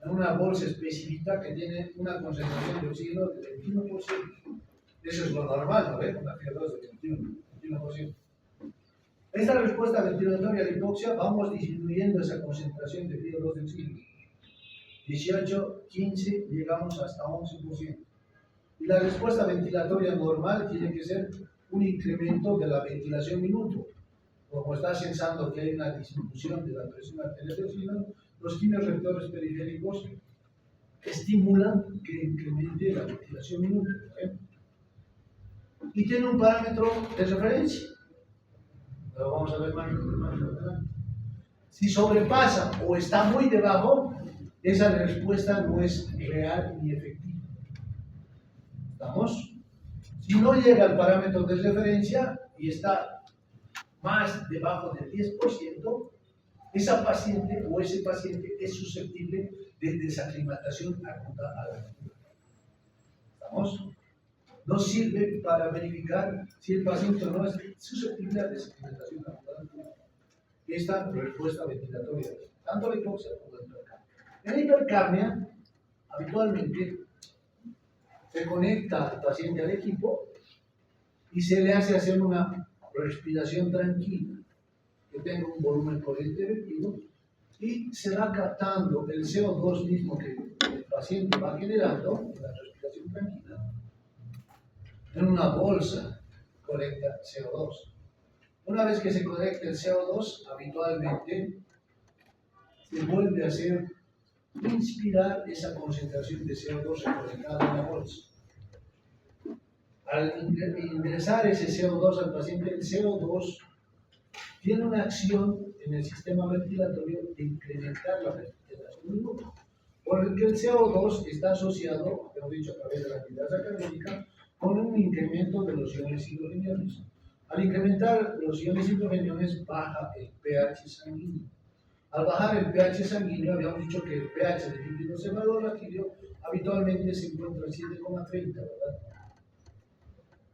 en una bolsa específica que tiene una concentración de oxígeno de 21%. Eso es lo normal, ¿no ve? Una FiO2 de 21%. Esta respuesta ventilatoria a la hipoxia, vamos disminuyendo esa concentración de FiO2 de oxígeno. 18, 15, llegamos hasta 11%. Y la respuesta ventilatoria normal tiene que ser un incremento de la ventilación minuto. Como está sensando que hay una disminución de la presión arterial de oxígeno, los quimiorreceptores periféricos estimulan que incremente la ventilación minuto. Y tiene un parámetro de referencia. Lo vamos a ver más adelante. Si sobrepasa o está muy debajo, esa respuesta no es real ni efectiva. ¿Estamos? Si no llega al parámetro de referencia y está más debajo del 10%, esa paciente o ese paciente es susceptible de desaclimatación aguda a la altura. ¿Estamos? No sirve para verificar si el paciente no es susceptible a desaclimatación aguda a la altura. Esta respuesta ventilatoria, tanto la hipoxia como la hipercapnia. En la hipercapnia, habitualmente se conecta al paciente al equipo y se le hace hacer una respiración tranquila, que tenga un volumen corriente efectivo, y se va captando el CO2 mismo que el paciente va generando en la respiración tranquila en una bolsa colecta CO2. Una vez que se colecta el CO2, habitualmente se vuelve a hacer inspirar esa concentración de CO2 recolectada en la bolsa. Al ingresar ese CO2 al paciente, el CO2 tiene una acción en el sistema ventilatorio de incrementar la ventilación minuto, porque el CO2 está asociado, hemos dicho, a través de la actividad cardíaca, con un incremento de los iones hidrogeniones. Al incrementar los iones hidrogeniones, baja el pH sanguíneo. Al bajar el pH sanguíneo, habíamos dicho que el pH del líquido cefalorraquídeo habitualmente se encuentra en 7,30, ¿verdad?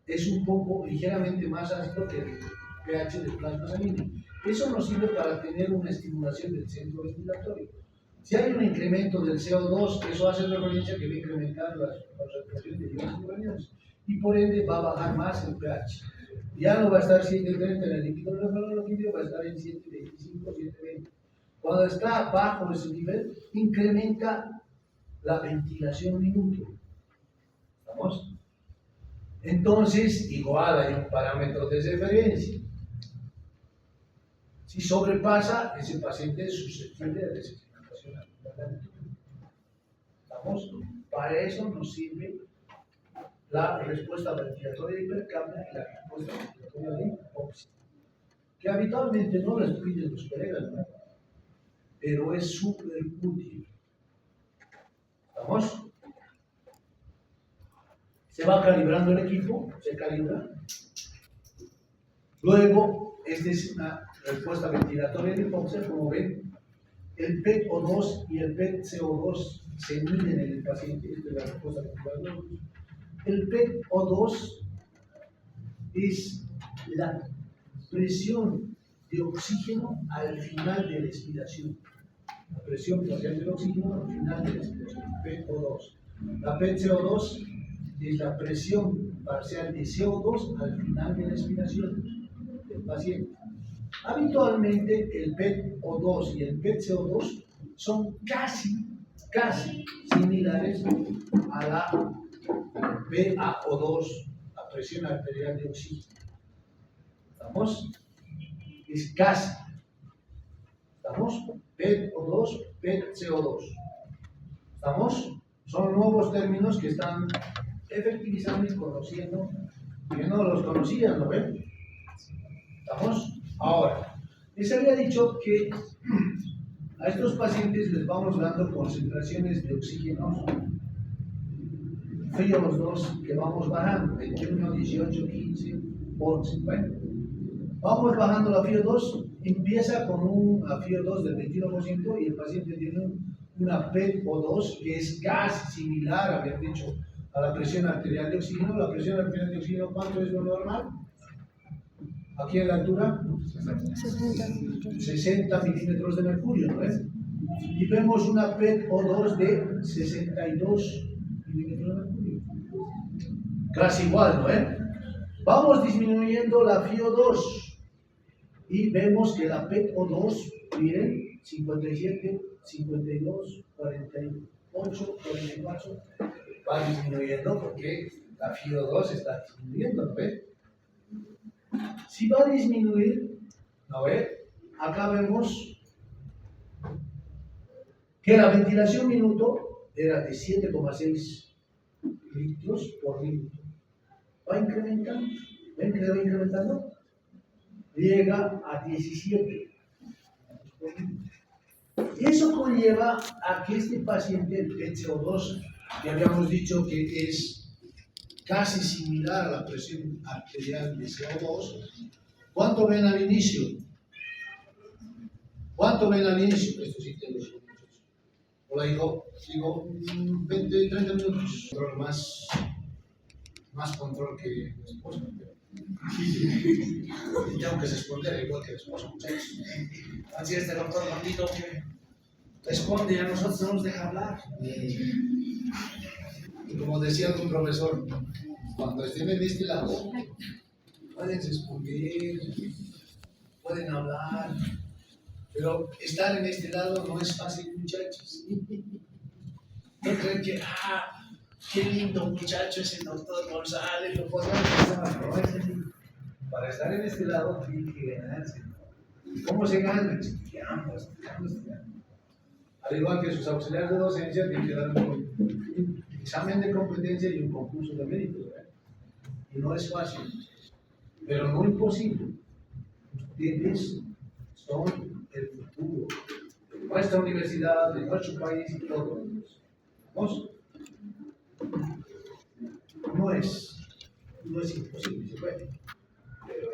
Es un poco ligeramente más ácido que el pH del plasma sanguíneo. Eso nos sirve para tener una estimulación del centro ventilatorio. Si hay un incremento del CO2, eso hace referencia que va a incrementar la concentración de iones hidrogeniones y por ende va a bajar más el pH. Ya no va a estar 7,30 en el líquido cefalorraquídeo, va a estar en 7,25, 7,20. Cuando está bajo ese nivel, incrementa la ventilación minuto. ¿Estamos? Entonces, igual hay un parámetro de referencia. Si sobrepasa, ese paciente es susceptible de desaclimatación aguda. ¿Estamos? Para eso nos sirve la respuesta ventilatoria de hipercapnia y la respuesta ventilatoria de hipoxia, que habitualmente no las piden los colegas, ¿no? Pero es súper útil. ¿Estamos? Se va calibrando el equipo, se calibra. Luego, esta es una respuesta ventilatoria de hipoxia, como ven, el PET-O2 y el PET-CO2 se miden en el paciente, esta es la respuesta ventilatoria. El PET-O2 es la presión de oxígeno al final de la expiración. La presión parcial del oxígeno al final de la expiración, PET-O2. La PET-CO2 es la presión parcial de CO2 al final de la expiración del paciente. Habitualmente el PET-O2 y el PET-CO2 son casi similares a la PaO2, la presión arterial de oxígeno. ¿Estamos? Es casi. ¿Estamos? PET-O2, PET-CO2. ¿Estamos? Son nuevos términos que están efectivizando y conociendo, que no los conocían, ¿lo ven? ¿Estamos? Ahora, les había dicho que a estos pacientes les vamos dando concentraciones de oxígeno fríos 2 que vamos bajando, 21, 18, 15, 11. Bueno, vamos bajando la FiO2, empieza con un FiO2 del 21% y el paciente tiene una PET-O2 que es casi similar, habían dicho, a la presión arterial de oxígeno. La presión arterial de oxígeno, ¿cuánto es lo normal? Aquí en la altura, 60 milímetros de mercurio, ¿no es? Y vemos una PET-O2 de 62 milímetros de mercurio. Casi igual, ¿no? Vamos disminuyendo la FiO2 y vemos que la PET-O2, miren, 57, 52, 48, 44, va disminuyendo porque la FiO2 está disminuyendo, ¿no ve? Si va a disminuir, ¿no ve? Acá vemos que la ventilación minuto era de 7,6 litros por minuto. Va incrementando, ¿ven que va incrementando? Llega a 17. Y eso conlleva a que este paciente, el PCO2, que habíamos dicho que es casi similar a la presión arterial de CO2, ¿cuánto ven al inicio? ¿Cuánto ven al inicio? Esto sí tengo muchachos. Hola hijo, digo 20, 30 minutos. Control más control que el esposo. Y tengo que responder igual que el esposo, muchachos. Así es, el doctor maldito que responde y a nosotros no nos deja hablar. Y como decía algún profesor, cuando estén en este lado, pueden responder, pueden hablar, pero estar en este lado no es fácil, muchachos. No creen que, qué lindo muchacho es el doctor González, lo podemos hacer. Para estar en este lado tiene que ganarse. ¿Cómo se gana? Estudiando. Al igual que sus auxiliares de docencia, tienen que dar un examen de competencia y un concurso de méritos. Y no es fácil, pero no imposible. Ustedes son el futuro de nuestra universidad, de nuestro país y todo. ¿Vamos? No es imposible, se puede, pero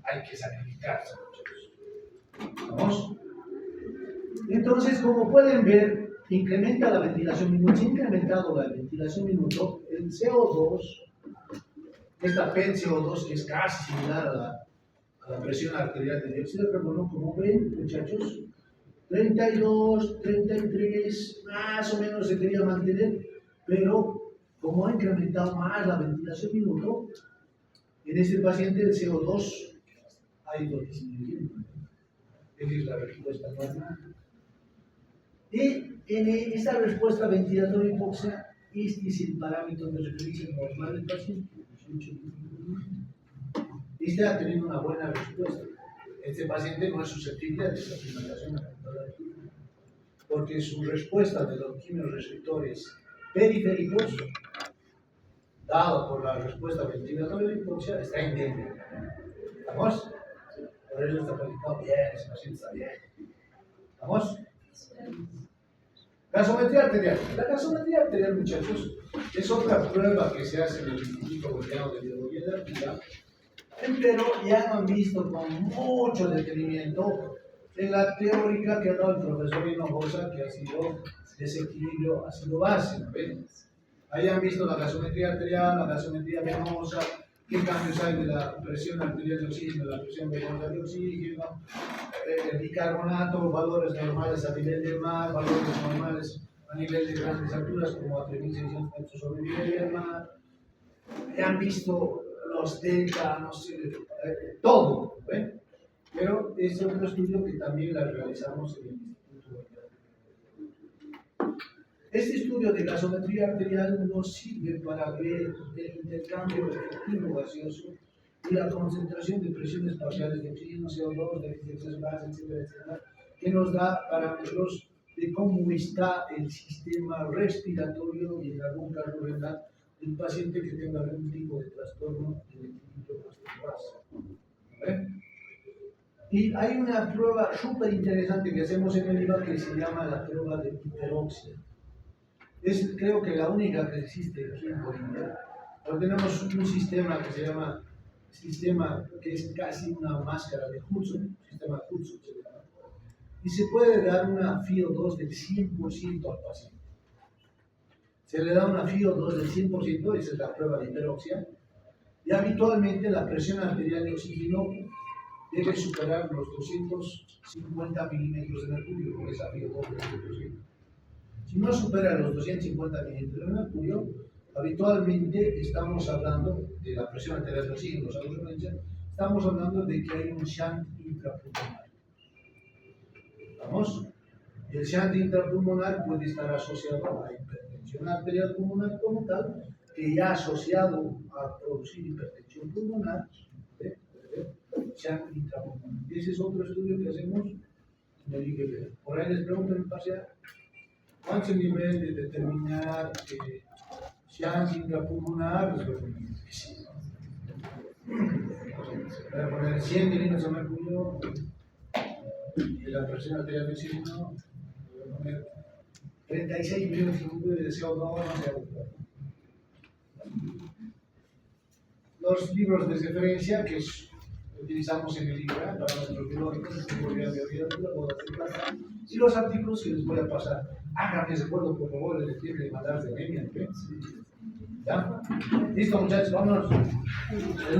hay que sacrificarse, muchachos. ¿Vamos? Entonces, como pueden ver, incrementa la ventilación minuto. Si ha incrementado la ventilación minuto, el CO2, esta PET-CO2, que es casi similar a la presión arterial de dióxido de carbono, como ven, muchachos, 32, 33, más o menos se quería mantener, pero como ha incrementado más la ventilación minuto, en este paciente el CO2 ha ido disminuyendo. Esa es la respuesta normal. Y en esta respuesta ventilatoria hipoxia, este es el parámetro de referencia normal del paciente. Este ha tenido una buena respuesta. Este paciente no es susceptible a desaclimatación porque su respuesta de los quimiorreceptores periféricos, dado por la respuesta ventilatoria de hipoxia, está indemne. ¿Estamos? Por eso está calificado bien, ese paciente está bien. ¿Estamos? Gasometría arterial. La gasometría arterial, muchachos, es otra prueba que se hace en el Instituto Boliviano de Biología de Arterial, pero ya lo han visto con mucho detenimiento en la teórica que ha dado el profesor Hinojosa, que ha sido desequilibrio ácido base. ¿Ven? Ahí han visto la gasometría arterial, la gasometría venosa, qué cambios hay de la presión arterial de oxígeno, la presión venosa de oxígeno, el bicarbonato, valores normales a nivel del mar, valores normales a nivel de grandes alturas, como a 3.600 metros sobre el nivel del mar. Ya han visto los delta, no sé, todo, ¿ven? Pero es otro estudio que también la realizamos en el Instituto. Este estudio de gasometría arterial nos sirve para ver el intercambio efectivo gaseoso y la concentración de presiones parciales de oxígeno, CO2, de excesos gases, etcétera, etcétera, que nos da parámetros de cómo está el sistema respiratorio y en algún caso renal del paciente que tenga algún tipo de trastorno del equilibrio base. Y hay una prueba súper interesante que hacemos en el IVA que se llama la prueba de hiperoxia. Es creo que la única que existe aquí en Bolivia. Pero tenemos un sistema que se llama sistema que es casi una máscara de Hudson, sistema Hudson se llama. Y se puede dar una FiO2 del 100% al paciente. Se le da una FiO2 del 100%, esa es la prueba de hiperoxia. Y habitualmente la presión arterial de oxígeno debe superar los 250 milímetros de mercurio, con desafío doble. Si no supera los 250 milímetros de mercurio, habitualmente estamos hablando de la presión arterial del signo, estamos hablando de que hay un shunt intrapulmonar. ¿Vamos? Y el shunt intrapulmonar puede estar asociado a hipertensión arterial pulmonar como tal, que ya asociado a producir hipertensión pulmonar, shunt intrapulmonar. Y ese es otro estudio que hacemos en el IGB. Por ahí les pregunto en parcial, ¿cuál es el nivel de determinar shunt intrapulmonar? Pues lo difícil. Voy a poner 100 milímetros de mercurio y la presión arterial del signo, voy a poner 36 milímetros de CO2, no sé. Los libros de referencia que utilizamos en el IGA, parámetros biológicos, y los artículos que les voy a pasar. Háganme recuerdo, por favor, les tiene que mandar de anemia. ¿Ya? Listo, muchachos, vámonos.